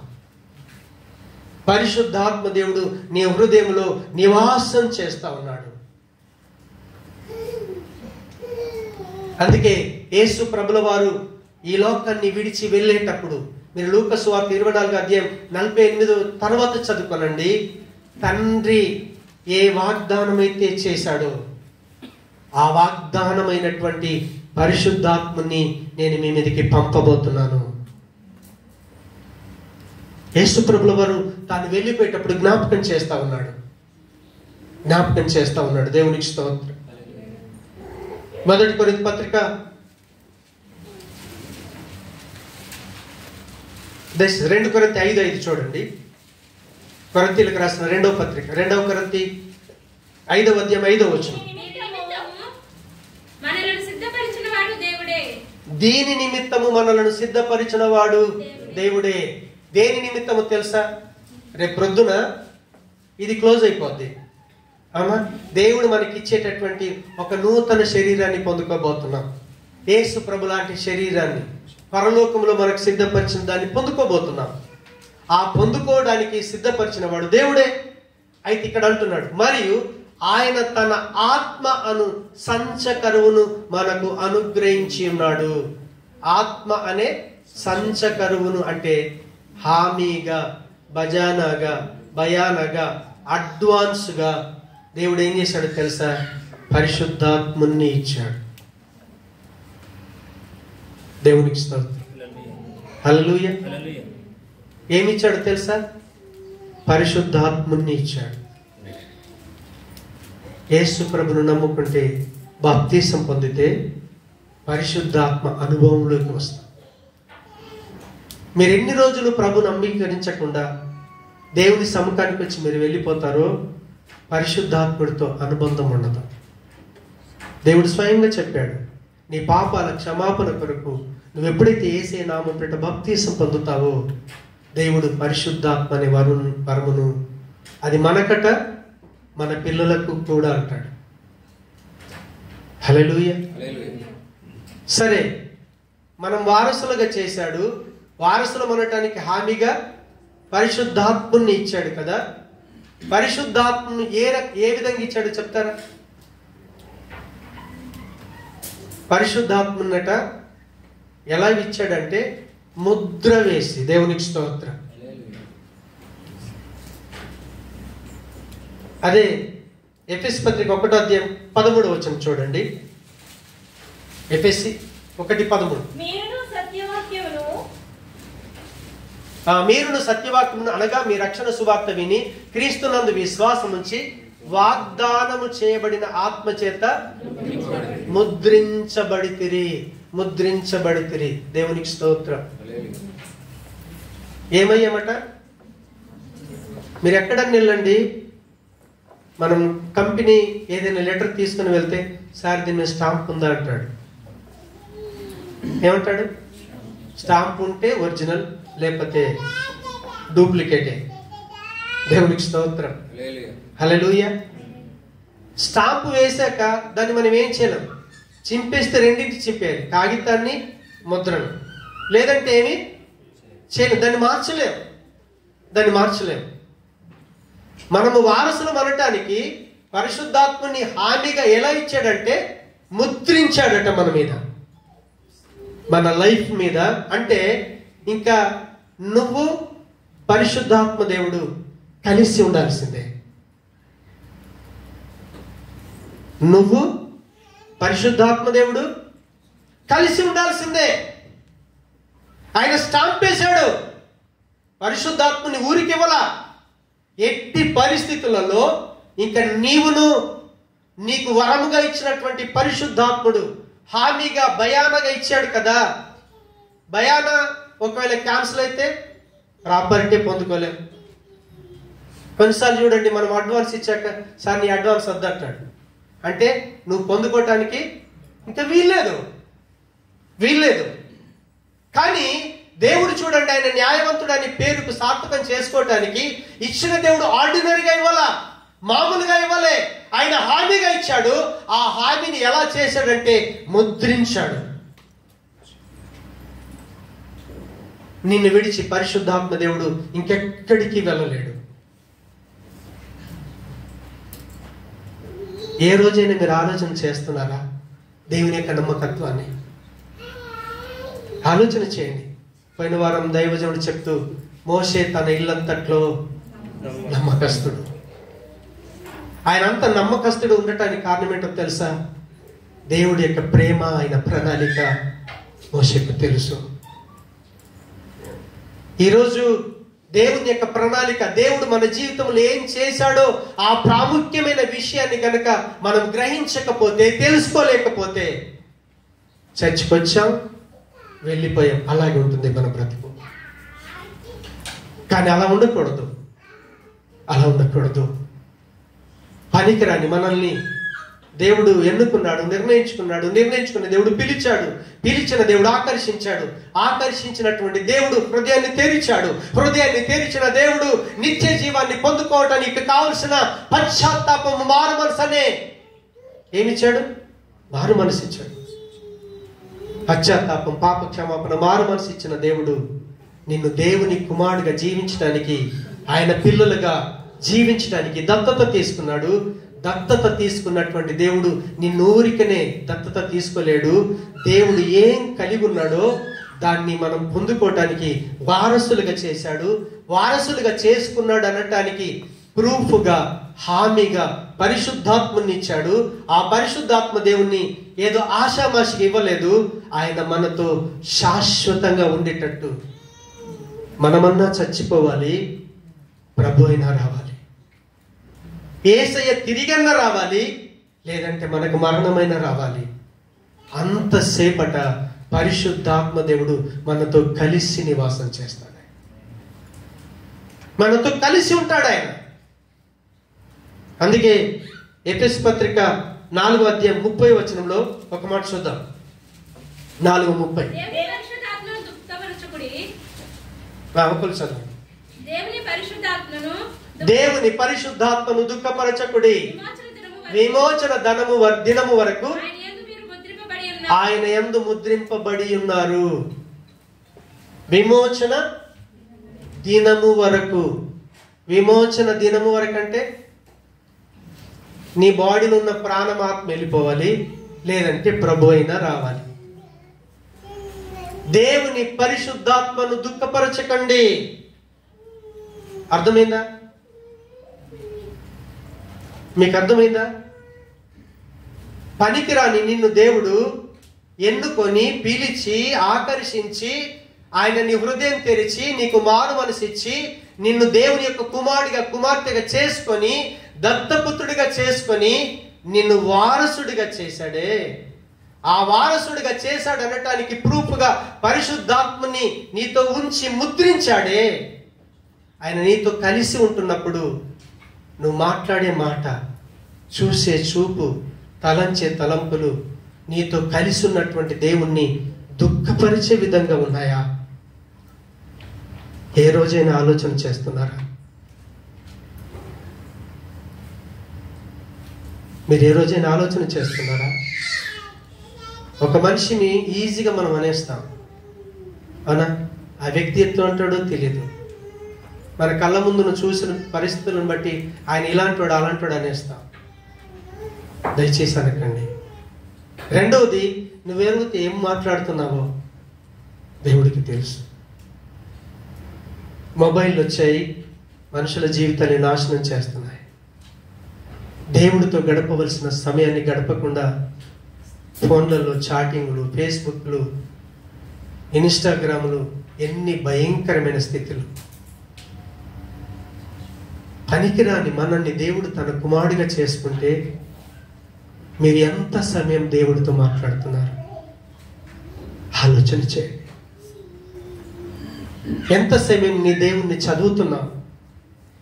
పరిశుద్ధాత్మ దేవుడు నీ హృదయంలో నివాసం చేస్తా ఉన్నాడు. అందుకే యేసు ప్రభుల వారు ఈ లోకాన్ని విడిచి వెళ్ళేటప్పుడు మీరు లూకా సువార్త 24వ అధ్యాయం 48 తర్వాత చదువుకోనండి. తండ్రి ఏ వాగ్దానం అయితే చేశాడో ఆ వాగ్దానమైనటువంటి పరిశుద్ధాత్ముని నేను మీ మీదకి పంపబోతున్నాను. యేసు ప్రభుల వారు తాను వెళ్ళిపోయేటప్పుడు జ్ఞాపకం చేస్తా ఉన్నాడు. దేవునికి స్తోత్రం. 1 కొరింథీ పత్రిక 2 కొరింథీ 5:5 చూడండి. కొరింథీలకు రాసిన 2వ పత్రిక 2 కొరింథీ 5వ అధ్యాయం 5వ వచనం. దీని నిమిత్తము మనలను సిద్ధపరిచిన వాడు దేవుడే. దేని నిమిత్తము తెలుసా? రేపు ప్రొద్దున ఇది క్లోజ్ అయిపోద్ది. అవునా? దేవుడు మనకి ఇచ్చేటటువంటి ఒక నూతన శరీరాన్ని పొందుకోబోతున్నాం. యేసు ప్రభు లాంటి శరీరాన్ని పరలోకంలో మనకు సిద్ధపరిచిన దాన్ని పొందుకోబోతున్నాం. ఆ పొందుకోవడానికి సిద్ధపరిచిన వాడు దేవుడే. అయితే ఇక్కడ అంటున్నాడు, మరియు ఆయన తన ఆత్మ అను సంచకరువును మనకు అనుగ్రహించి ఉన్నాడు. ఆత్మ అనే సంచకరువును అంటే హామీగా, బజానాగా, భయానగా, అడ్వాన్స్గా దేవుడు ఏం చేశాడు తెలుసా? పరిశుద్ధాత్ముని ఇచ్చాడు. దేవునికి స్తోత్రం. హల్లెలూయా. ఏమిచ్చాడు తెలుసా? పరిశుద్ధాత్ముని ఇచ్చాడు. యేసు ప్రభును నమ్ముకుంటే, బాప్తీసం పొందితే పరిశుద్ధాత్మ అనుభవంలోకి వస్తాం. మీరు ఎన్ని రోజులు ప్రభుని అంగీకరించకుండా దేవుని సముఖానికి వచ్చి మీరు వెళ్ళిపోతారో పరిశుద్ధాత్ముడితో అనుబంధం ఉండదు. దేవుడు స్వయంగా చెప్పాడు, నీ పాపాల క్షమాపణ కొరకు నువ్వు ఎప్పుడైతే యేసే నామం పేట బాప్తీసం పొందుతావో దేవుడు పరిశుద్ధాత్మ అనే వరమును అది మనకట మన పిల్లలకు కూడా అంటాడు. హల్లెలూయా. సరే, మనం వారసులుగా చేశాడు. వారసులం అనటానికి హామీగా పరిశుద్ధాత్ముని ఇచ్చాడు కదా. పరిశుద్ధాత్మను ఏ విధంగా ఇచ్చాడు చెప్తారా? పరిశుద్ధాత్మనట ఎలా ఇచ్చాడంటే ముద్ర వేసి. దేవునికి స్తోత్రం. అదే ఎఫెసీ పత్రిక 1:13 చూడండి. ఎఫెసీ 1:13 మీరును సత్యవాక్యమును అనగా మీ రక్షణ సువార్త విని క్రీస్తునందు విశ్వాసం ఉంచి వాగ్దానము చేయబడిన ఆత్మ చేత ముద్రించబడితిరి. దేవునికి స్తోత్రం. ఏమయ్యామట? మీరు ఎక్కడన్నా వెళ్ళండి, మనం కంపెనీ ఏదైనా లెటర్ తీసుకుని వెళ్తే, సార్ దీని మీద స్టాంప్ ఉందా అంటాడు. ఏమంటాడు? స్టాంప్ ఉంటే ఒరిజినల్, లేకపోతే డూప్లికేటే. దేవునికి స్తోత్రం. హల్లెలూయా. స్టాంప్ వేశాక దాన్ని మనం ఏం చేయలేం, చింపేస్తే రెండింటి చింపేయాలి, కాగితాన్ని ముద్రను. లేదంటే ఏమి చేయలేం, దాన్ని మార్చలేం. మనము వారసులు అనటానికి పరిశుద్ధాత్మని హామీగా ఎలా ఇచ్చాడంటే ముద్రించాడట మన మీద, మన లైఫ్ మీద. అంటే ఇంకా నువ్వు పరిశుద్ధాత్మ దేవుడు కలిసి ఉండాల్సిందే. నువ్వు పరిశుద్ధాత్మ దేవుడు కలిసి ఉండాల్సిందే. ఆయన స్టాంప్ వేశాడు. పరిశుద్ధాత్మని ఊరికి ఇవ్వాల. ఎట్టి పరిస్థితులలో ఇంకా నీకు వరముగా ఇచ్చినటువంటి పరిశుద్ధాత్ముడు హామీగా భయానగా ఇచ్చాడు కదా. భయాన ఒకవేళ క్యాన్సిల్ అయితే ప్రాపర్టీ పొందుకోలేము. కొన్నిసార్లు చూడండి, మనం అడ్వాన్స్ ఇచ్చాక సార్ నీ అడ్వాన్స్ వద్దంటాడు. అంటే నువ్వు పొందుకోవటానికి ఇంకా వీల్లేదు. కానీ దేవుడు చూడండి, ఆయన న్యాయవంతుడు అని పేరుకు సార్థకం చేసుకోవటానికి ఇచ్చిన దేవుడు ఆర్డినరీగా ఇవ్వాలా, మామూలుగా ఇవ్వలే. ఆయన హామీగా ఇచ్చాడు. ఆ హామీని ఎలా చేశాడంటే ముద్రించాడు. నిన్ను విడిచి పరిశుద్ధాత్మ దేవుడు ఇంకెక్కడికి వెళ్ళలేడు. ఏ రోజైనా మీరు ఆలోచన చేస్తున్నారా దేవుని యొక్క నమ్మకత్వాన్ని? ఆలోచన చేయండి. పోయిన వారం దైవజనుడు చెప్తూ, మోషే తన ఇల్లంతట్లో నమ్మకస్తుడు. ఆయన అంత నమ్మకస్తుడు ఉండటానికి కారణం ఏంటో తెలుసా? దేవుడి యొక్క ప్రేమ, ఆయన ప్రణాళిక మోషేకు తెలుసు. ఈరోజు దేవుని యొక్క ప్రణాళిక, దేవుడు మన జీవితంలో ఏం చేశాడో ఆ ప్రాముఖ్యమైన విషయాన్ని కనుక మనం గ్రహించకపోతే, తెలుసుకోలేకపోతే చర్చికి వచ్చాం, వెళ్ళిపోయాం, అలాగే ఉంటుంది మన బ్రతుకు. కానీ అలా ఉండకూడదు. పనికిరాని మనల్ని దేవుడు ఎన్నుకున్నాడు, నిర్ణయించుకున్న దేవుడు పిలిచాడు, పిలిచిన దేవుడు ఆకర్షించినటువంటి దేవుడు హృదయాన్ని తెరిచిన దేవుడు నిత్య జీవాన్ని పొందుకోవటానికి కావలసిన పశ్చాత్తాపము, మారు మనసు అనే ఏమిచ్చాడు? మారు మనసు ఇచ్చాడు. పశ్చాత్తాపం, పాప క్షమాపణ, మారు మనసు ఇచ్చిన దేవుడు నిన్ను దేవుని కుమారుడిగా జీవించడానికి, ఆయన పిల్లలుగా జీవించడానికి దత్తత తీసుకున్నాడు. దత్తత తీసుకున్నటువంటి దేవుడు నిన్ను ఊరికనే దత్తత తీసుకోలేడు. దేవుడు ఏం కలిగి ఉన్నాడో దాన్ని మనం పొందుకోవటానికి వారసులుగా చేశాడు. వారసులుగా చేసుకున్నాడు అనటానికి ప్రూఫ్గా, హామీగా పరిశుద్ధాత్మని ఇచ్చాడు. ఆ పరిశుద్ధాత్మ దేవుణ్ణి ఏదో ఆషామాషిగా ఇవ్వలేదు. ఆయన మనతో శాశ్వతంగా ఉండేటట్టు. మనమన్నా చచ్చిపోవాలి, ప్రభు అయినా రావాలి. యేసయ్య తిరిగన్నా రావాలి, లేదంటే మనకు మరణమైన రావాలి. అంతసేపట పరిశుద్ధాత్మ దేవుడు మనతో కలిసి నివాసం చేస్తాడు. మనతో కలిసి ఉంటాడు ఆయన. అందుకే ఎఫెసు పత్రిక 4:30 ఒక మాట చూద్దాం. 4:30 దేవుని పరిశుద్ధాత్మను దుఃఖపరచకుడి, విమోచన దినము వరకు ఆయన యందు ముద్రింపబడి ఉన్నారు. విమోచన దినము వరకు. విమోచన దినము వరకు అంటే నీ బాడీలో ఉన్న ప్రాణమాత్మ వెళ్ళిపోవాలి, లేదంటే ప్రభు అయినా రావాలి. దేవుని పరిశుద్ధాత్మను దుఃఖపరచకండి. అర్థమైందా? మీకు అర్థమైందా? పనికిరాని నిన్ను దేవుడు ఎన్నుకొని పిలిచి ఆకర్షించి ఆయన నీ హృదయం తెరిచి నీకు మారు మనసు ఇచ్చి నిన్ను దేవుని యొక్క కుమారుడిగా కుమార్తెగా చేసుకొని దత్తపుత్రుడిగా చేసుకొని నిన్ను వారసుడిగా చేశాడే. ఆ వారసుడిగా చేశాడు అనటానికి ప్రూఫ్గా పరిశుద్ధాత్మని నీతో ఉంచి ముద్రించాడే. ఆయన నీతో కలిసి ఉంటున్నప్పుడు నువ్వు మాట్లాడే మాట, చూసే చూపు, తలంచే తలంపులు నీతో కలిసి ఉన్నటువంటి దేవుణ్ణి దుఃఖపరిచే విధంగా ఉన్నాయా? ఏ రోజైనా ఆలోచన చేస్తున్నారా? మీరు ఏ రోజైనా ఆలోచన చేస్తున్నారా? ఒక మనిషిని ఈజీగా మనం అనేస్తాం, అవునా? ఆ వ్యక్తి ఎత్తు అంటాడో తెలియదు. మన కళ్ళ ముందు చూసిన పరిస్థితులను బట్టి ఆయన ఇలాంటివాడు అలాంటివాడు అనేస్తాం. దయచేసి అనకండి. రెండవది, నువ్వెరుగుతే ఏం మాట్లాడుతున్నావో దేవుడికి తెలుసు. మొబైల్ వచ్చాయి, మనుషుల జీవితాన్ని నాశనం చేస్తున్నాయి. దేవుడితో గడపవలసిన సమయాన్ని గడపకుండా ఫోన్లలో చాటింగ్లు, ఫేస్బుక్లు, ఇన్స్టాగ్రాములు, ఎన్ని భయంకరమైన స్థితులు. పనికిరాని మనల్ని దేవుడు తన కుమారుడిగా చేసుకుంటే మీరు ఎంత సమయం దేవుడితో మాట్లాడుతున్నారు? ఆలోచన చేయండి. ఎంత సమయం నీ దేవుణ్ణి చదువుతున్నావు?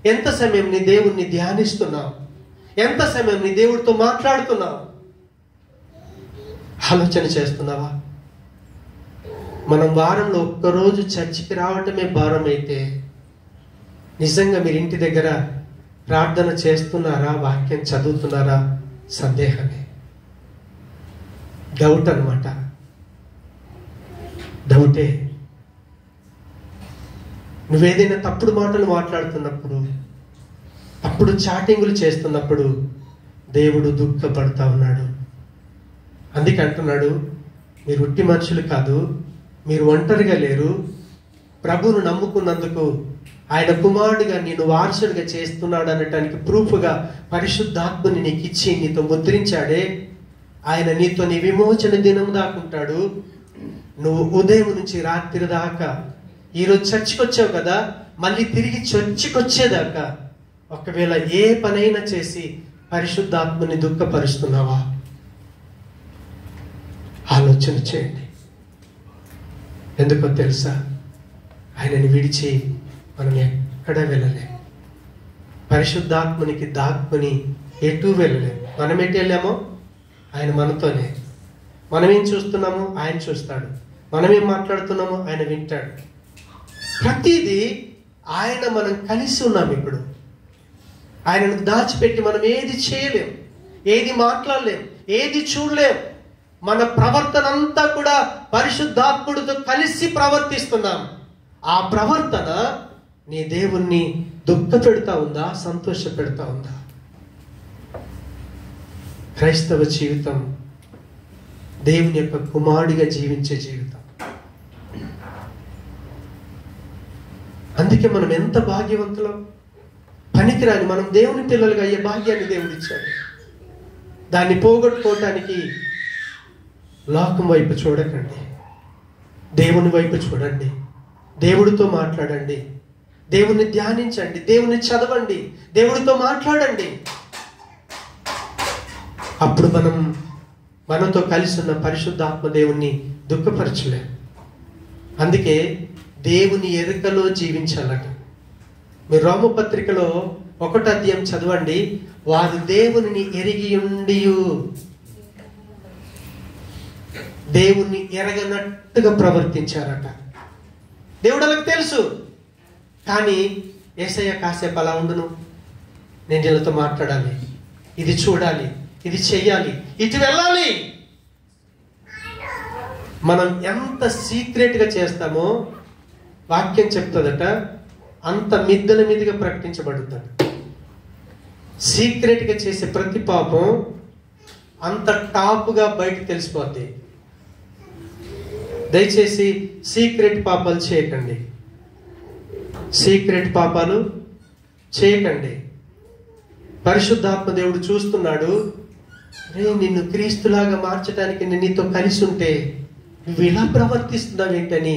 ఎంత సమయం నీ దేవుణ్ణి ధ్యానిస్తున్నావు? ఎంత సమయం నీ దేవుడితో మాట్లాడుతున్నావు? ఆలోచన చేస్తున్నావా? మనం వారంలో ఒక్కరోజు చర్చికి రావటమే భారం అయితే నిజంగా మీరు ఇంటి దగ్గర ప్రార్థన చేస్తున్నారా? వాక్యం చదువుతున్నారా? సందేహమే, డౌట్ అన్నమాట. డౌటే. నువ్వేదైనా తప్పుడు మాటలు మాట్లాడుతున్నప్పుడు, తప్పుడు చాటింగులు చేస్తున్నప్పుడు దేవుడు దుఃఖపడతా ఉన్నాడు. అందుకే అంటున్నాడు, మీరు ఉట్టి మనుషులు కాదు, మీరు ఒంటరిగా లేరు. ప్రభువును నమ్ముకున్నందుకు ఆయన కుమారుడిగా నిన్ను వారసుడిగా చేస్తున్నాడు అనటానికి ప్రూఫ్గా పరిశుద్ధాత్మని నీకు ఇచ్చి నీతో ముద్రించాడే. ఆయన నీతో నీ విమోచన దినం దాకుంటాడు. నువ్వు ఉదయం నుంచి రాత్రి దాకా, ఈరోజు చర్చికి వచ్చావు కదా, మళ్ళీ తిరిగి చర్చికి వచ్చేదాకా ఒకవేళ ఏ పనైనా చేసి పరిశుద్ధాత్మని దుఃఖపరుస్తున్నావా? ఆలోచన చేయండి. ఎందుకో తెలుసా? ఆయనని విడిచి మనం ఎక్కడ వెళ్ళలేం. పరిశుద్ధాత్మనికి దాక్కుని ఎటు వెళ్ళలేం. మనం ఎటు వెళ్ళామో ఆయన మనతోనే. మనమేం చూస్తున్నామో ఆయన చూస్తాడు, మనమేం మాట్లాడుతున్నామో ఆయన వింటాడు. ప్రతిదీ ఆయన మనం కలిసి ఉన్నాం. ఇప్పుడు ఆయనను దాచిపెట్టి మనం ఏది చేయలేం, ఏది మాట్లాడలేం, ఏది చూడలేం. మన ప్రవర్తన అంతా కూడా పరిశుద్ధాత్ముడితో కలిసి ప్రవర్తిస్తున్నాం. ఆ ప్రవర్తన నీ దేవుణ్ణి దుఃఖ పెడతా ఉందా, సంతోష పెడతా ఉందా? క్రైస్తవ జీవితం దేవుని యొక్క కుమారుడిగా జీవించే జీవితం. అందుకే మనం ఎంత భాగ్యవంతులం. పనికిరాని మనం దేవుని పిల్లలుగా అయ్యే భాగ్యాన్ని దేవుడు ఇచ్చాడు. దాన్ని పోగొట్టుకోవటానికి లోకం వైపు చూడకండి, దేవుని వైపు చూడండి. దేవుడితో మాట్లాడండి, దేవుని ధ్యానించండి, దేవుని చదవండి, దేవుడితో మాట్లాడండి. అప్పుడు మనతో కలిసి ఉన్న పరిశుద్ధాత్మ దేవుణ్ణి దుఃఖపరచలేం. అందుకే దేవుని ఎరుకలో జీవించాలట. మీరు రోమపత్రికలో 1వ అధ్యాయం చదవండి. వారు దేవుని ఎరిగి ఉండి దేవుణ్ణి ఎరగనట్టుగా ప్రవర్తించారట. దేవుడు వాళ్ళకి తెలుసు. కానీ యేసయ్య కాసేపు అలా ఉండును, నేను వీళ్ళతో మాట్లాడాలి, ఇది చూడాలి, ఇది చెయ్యాలి, ఇటు వెళ్ళాలి. మనం ఎంత సీక్రెట్గా చేస్తామో వాక్యం చెప్తుందట, అంత మిద్దెల మీదుగా ప్రకటించబడుతుంది. సీక్రెట్గా చేసే ప్రతి పాపం అంత టాప్గా బయటకు తెలిసిపోద్ది. దయచేసి సీక్రెట్ పాపాలు చేయకండి, సీక్రెట్ పాపాలు చేయకండి. పరిశుద్ధాత్మ దేవుడు చూస్తున్నాడు. రే, నిన్ను క్రీస్తులాగా మార్చడానికి నేను నీతో కలిసి ఉంటే నువ్వు ఇలా ప్రవర్తిస్తున్నావేంటని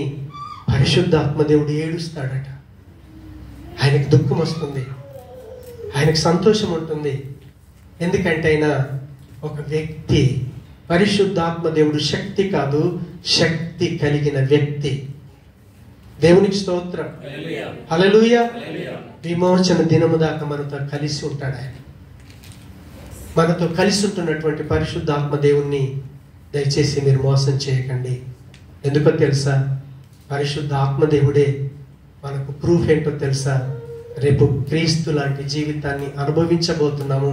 పరిశుద్ధాత్మ దేవుడు ఏడుస్తాడట. ఆయనకు దుఃఖం వస్తుంది, ఆయనకు సంతోషం ఉంటుంది. ఎందుకంటే ఆయన ఒక వ్యక్తి. పరిశుద్ధాత్మ దేవుడు శక్తి కాదు, శక్తి కలిగిన వ్యక్తి. దేవునికి స్తోత్రం, హల్లెలూయా. విమోచన దినము దాకా మనతో కలిసి ఉంటాడు ఆయన. మనతో కలిసి ఉంటున్నటువంటి పరిశుద్ధాత్మ దేవుణ్ణి దయచేసి మీరు మోసం చేయకండి. ఎందుకో తెలుసా? పరిశుద్ధ ఆత్మదేవుడే మనకు ప్రూఫ్ ఏంటో తెలుసా? రేపు క్రీస్తు లాంటి జీవితాన్ని అనుభవించబోతున్నాము,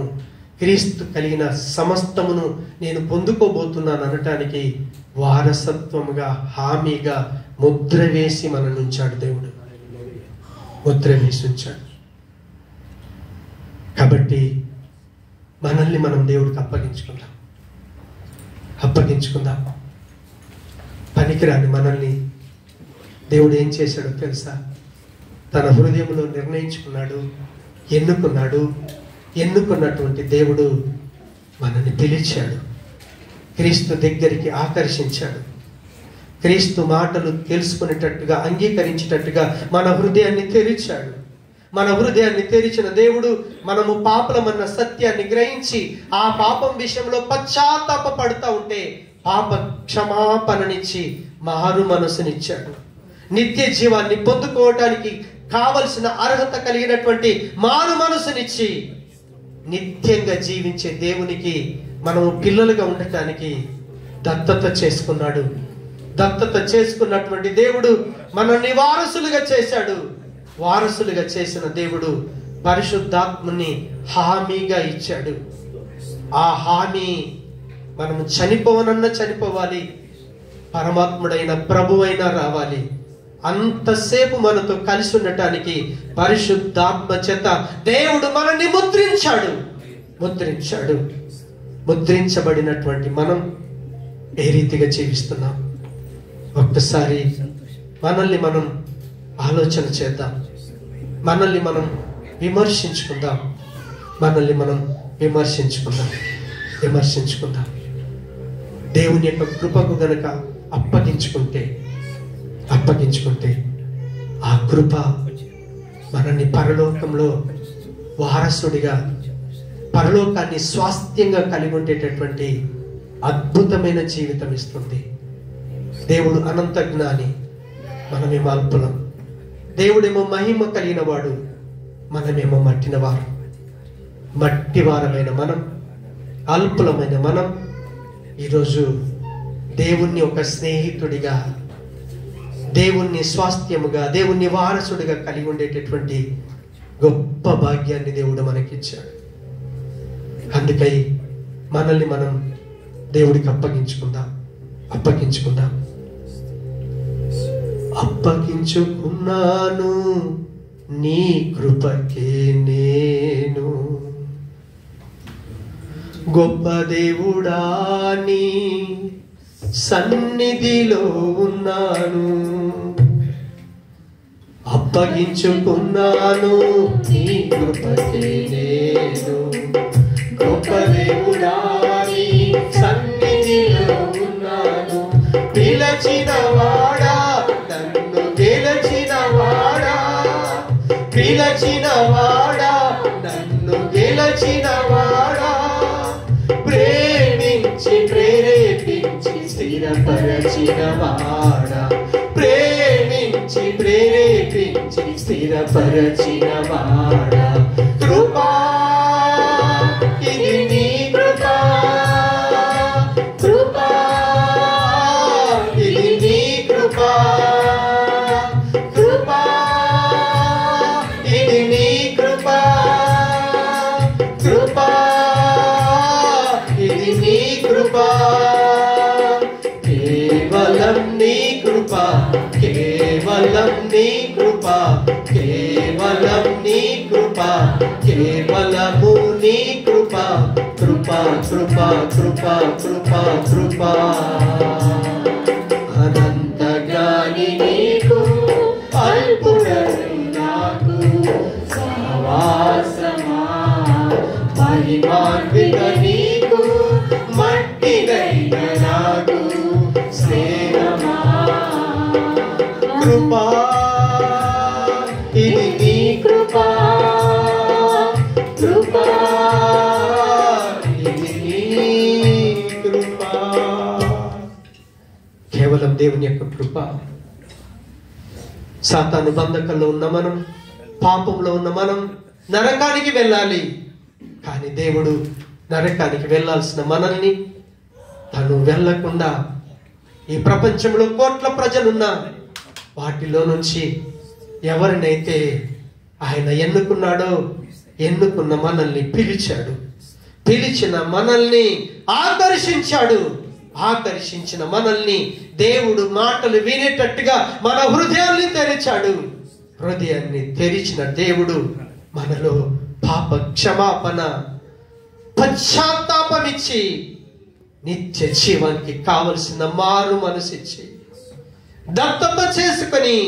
క్రీస్తు కలిగిన సమస్తమును నేను పొందుకోబోతున్నాను అనటానికి వారసత్వముగా, హామీగా ముద్ర వేసి మనల్ని ఉంచాడు దేవుడు. ముద్ర వేసి ఉంచాడు. కాబట్టి మనల్ని మనం దేవుడికి అప్పగించుకుందాం. పనికిరాని మనల్ని దేవుడు ఏం చేశాడో తెలుసా? తన హృదయంలో నిర్ణయించుకున్నాడు, ఎన్నుకున్నటువంటి దేవుడు మనల్ని పిలిచాడు, క్రీస్తు దగ్గరికి ఆకర్షించాడు. క్రీస్తు మాటలు తెలుసుకునేటట్టుగా, అంగీకరించేటట్టుగా మన హృదయాన్ని తెరిచాడు. మన హృదయాన్ని తెరిచిన దేవుడు మనము పాపలమన్న సత్యాన్ని గ్రహించి ఆ పాపం విషయంలో పశ్చాత్తాప పడుతూ ఉంటే పాప క్షమాపణనిచ్చి మారు మనసునిచ్చాడు. నిత్య జీవాన్ని పొందుకోవటానికి కావలసిన అర్హత కలిగినటువంటి మారు మనసునిచ్చి నిత్యంగా జీవించే దేవునికి మనము పిల్లలుగా ఉండటానికి దత్తత చేసుకున్నాడు. దత్తత చేసుకున్నటువంటి దేవుడు మనల్ని వారసులుగా చేశాడు. వారసులుగా చేసిన దేవుడు పరిశుద్ధాత్మని హామీగా ఇచ్చాడు. ఆ హామీ మనము చనిపోవాలి, పరమాత్ముడైన ప్రభువైనా రావాలి. అంతసేపు మనతో కలిసి ఉండటానికి పరిశుద్ధాత్మ చేత దేవుడు మనల్ని ముద్రించాడు. ముద్రించబడినటువంటి మనం ఏ రీతిగా జీవిస్తున్నాం? ఒక్కసారి మనల్ని మనం ఆలోచన చేద్దాం, మనల్ని మనం విమర్శించుకుందాం. దేవుని యొక్క కృపకు గనక అప్పగించుకుంటే ఆ కృప మనల్ని పరలోకంలో వారసుడిగా, పరలోకాన్ని స్వాస్థ్యంగా కలిగి ఉండేటటువంటి అద్భుతమైన జీవితం ఇస్తుంది. దేవుడు అనంత జ్ఞాని, మనమేమో అల్పులం. దేవుడేమో మహిమ కలిగిన వాడు, మనమేమో మట్టివారమైన మనం, అల్పులమైన మనం ఈరోజు దేవుణ్ణి ఒక స్నేహితుడిగా, దేవుణ్ణి స్వాస్థ్యముగా, దేవుణ్ణి వారసుడిగా కలిగి ఉండేటటువంటి గొప్ప భాగ్యాన్ని దేవుడు మనకిచ్చాడు. అందుకై మనల్ని మనం దేవుడికి అప్పగించుకుందాం. అప్పగించుకున్నాను నీ కృపకే నేను, గొప్ప దేవుడా నీ సన్నిధిలో ఉన్నాను, అప్పగించుకున్నాను నీ కృపకే నేను. గొప్ప దేవుడా నీ సన్నిధిలో ఉన్నాను, పిలచిన వాడా నన్ను గెలచిన వాడా, పిలచిన వాడా నన్ను గెలచిన వాడా, ప్రేమించి ప్రేరేపించి స్థిరపరచిన వాడా, ప్రేమించి ప్రేరేపించి స్థిరపరచిన వాడా. కృపా ఇది నీ కృపా, కృపా ఇది నీ కృపా, కృపా ఇది నీ కృపా, కృపా ఇది నీ కృపా. కేవలం నీ కృపా, కేవలం నీ కృపా, కేవలం నీ కృపా, కేవలము నీ కృపా, కృపా కృపా కృపా కృపా కృపా. అనంత జ్ఞాని నీకు, అల్పుడను నాకు సహవాసమా, మహిమాన్విత నీకు, మట్టినైన నాకు స్నేహమా. కృపా ఇది నీ కృపా, కృపా ఇది నీ కృపా. కేవలం దేవుని యొక్క కృప. సాతాను బంధకంలో ఉన్న మనం, పాపంలో ఉన్న మనం నరకానికి వెళ్ళాలి. కానీ దేవుడు నరకానికి వెళ్ళాల్సిన మనల్ని తను వెళ్ళకుండా, ఈ ప్రపంచంలో కోట్ల ప్రజలున్నా వాటిలో నుంచి ఎవరినైతే ఆయన ఎన్నుకున్నాడో, ఎన్నుకున్న మనల్ని పిలిచాడు, పిలిచిన మనల్ని ఆకర్షించాడు. ఆకర్షించిన మనల్ని దేవుడు మాటలు వినేటట్టుగా మన హృదయాన్ని తెరిచాడు. హృదయాన్ని తెరిచిన దేవుడు మనలో పాప క్షమాపణ, పశ్చాత్తాపమిచ్చి నిత్య జీవానికి కావలసిన మారు మనసిచ్చి దత్తత చేసుకొని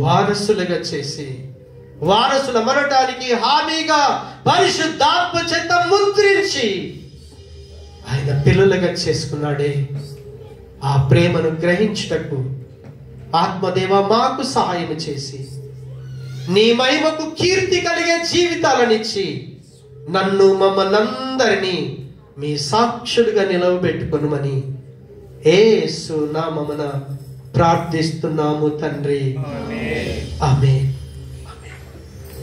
వారసులుగా చేసి, వారసుల మనటానికి హామీగా పరిశుద్ధాత్మ చేత ముద్రించి ఆయన పిల్లలుగా చేసుకున్నాడే. ఆ ప్రేమను గ్రహించుటకు ఆత్మదేవ మాకు సహాయం చేసి, నీ మహిమకు కీర్తి కలిగే జీవితాలనిచ్చి నన్ను మమ్మల్నందరినీ మీ సాక్షులుగా నిలవబెట్టుకొనుమని యేసు నామమున ప్రార్థిస్తున్నాము తండ్రి. ఆమేన్.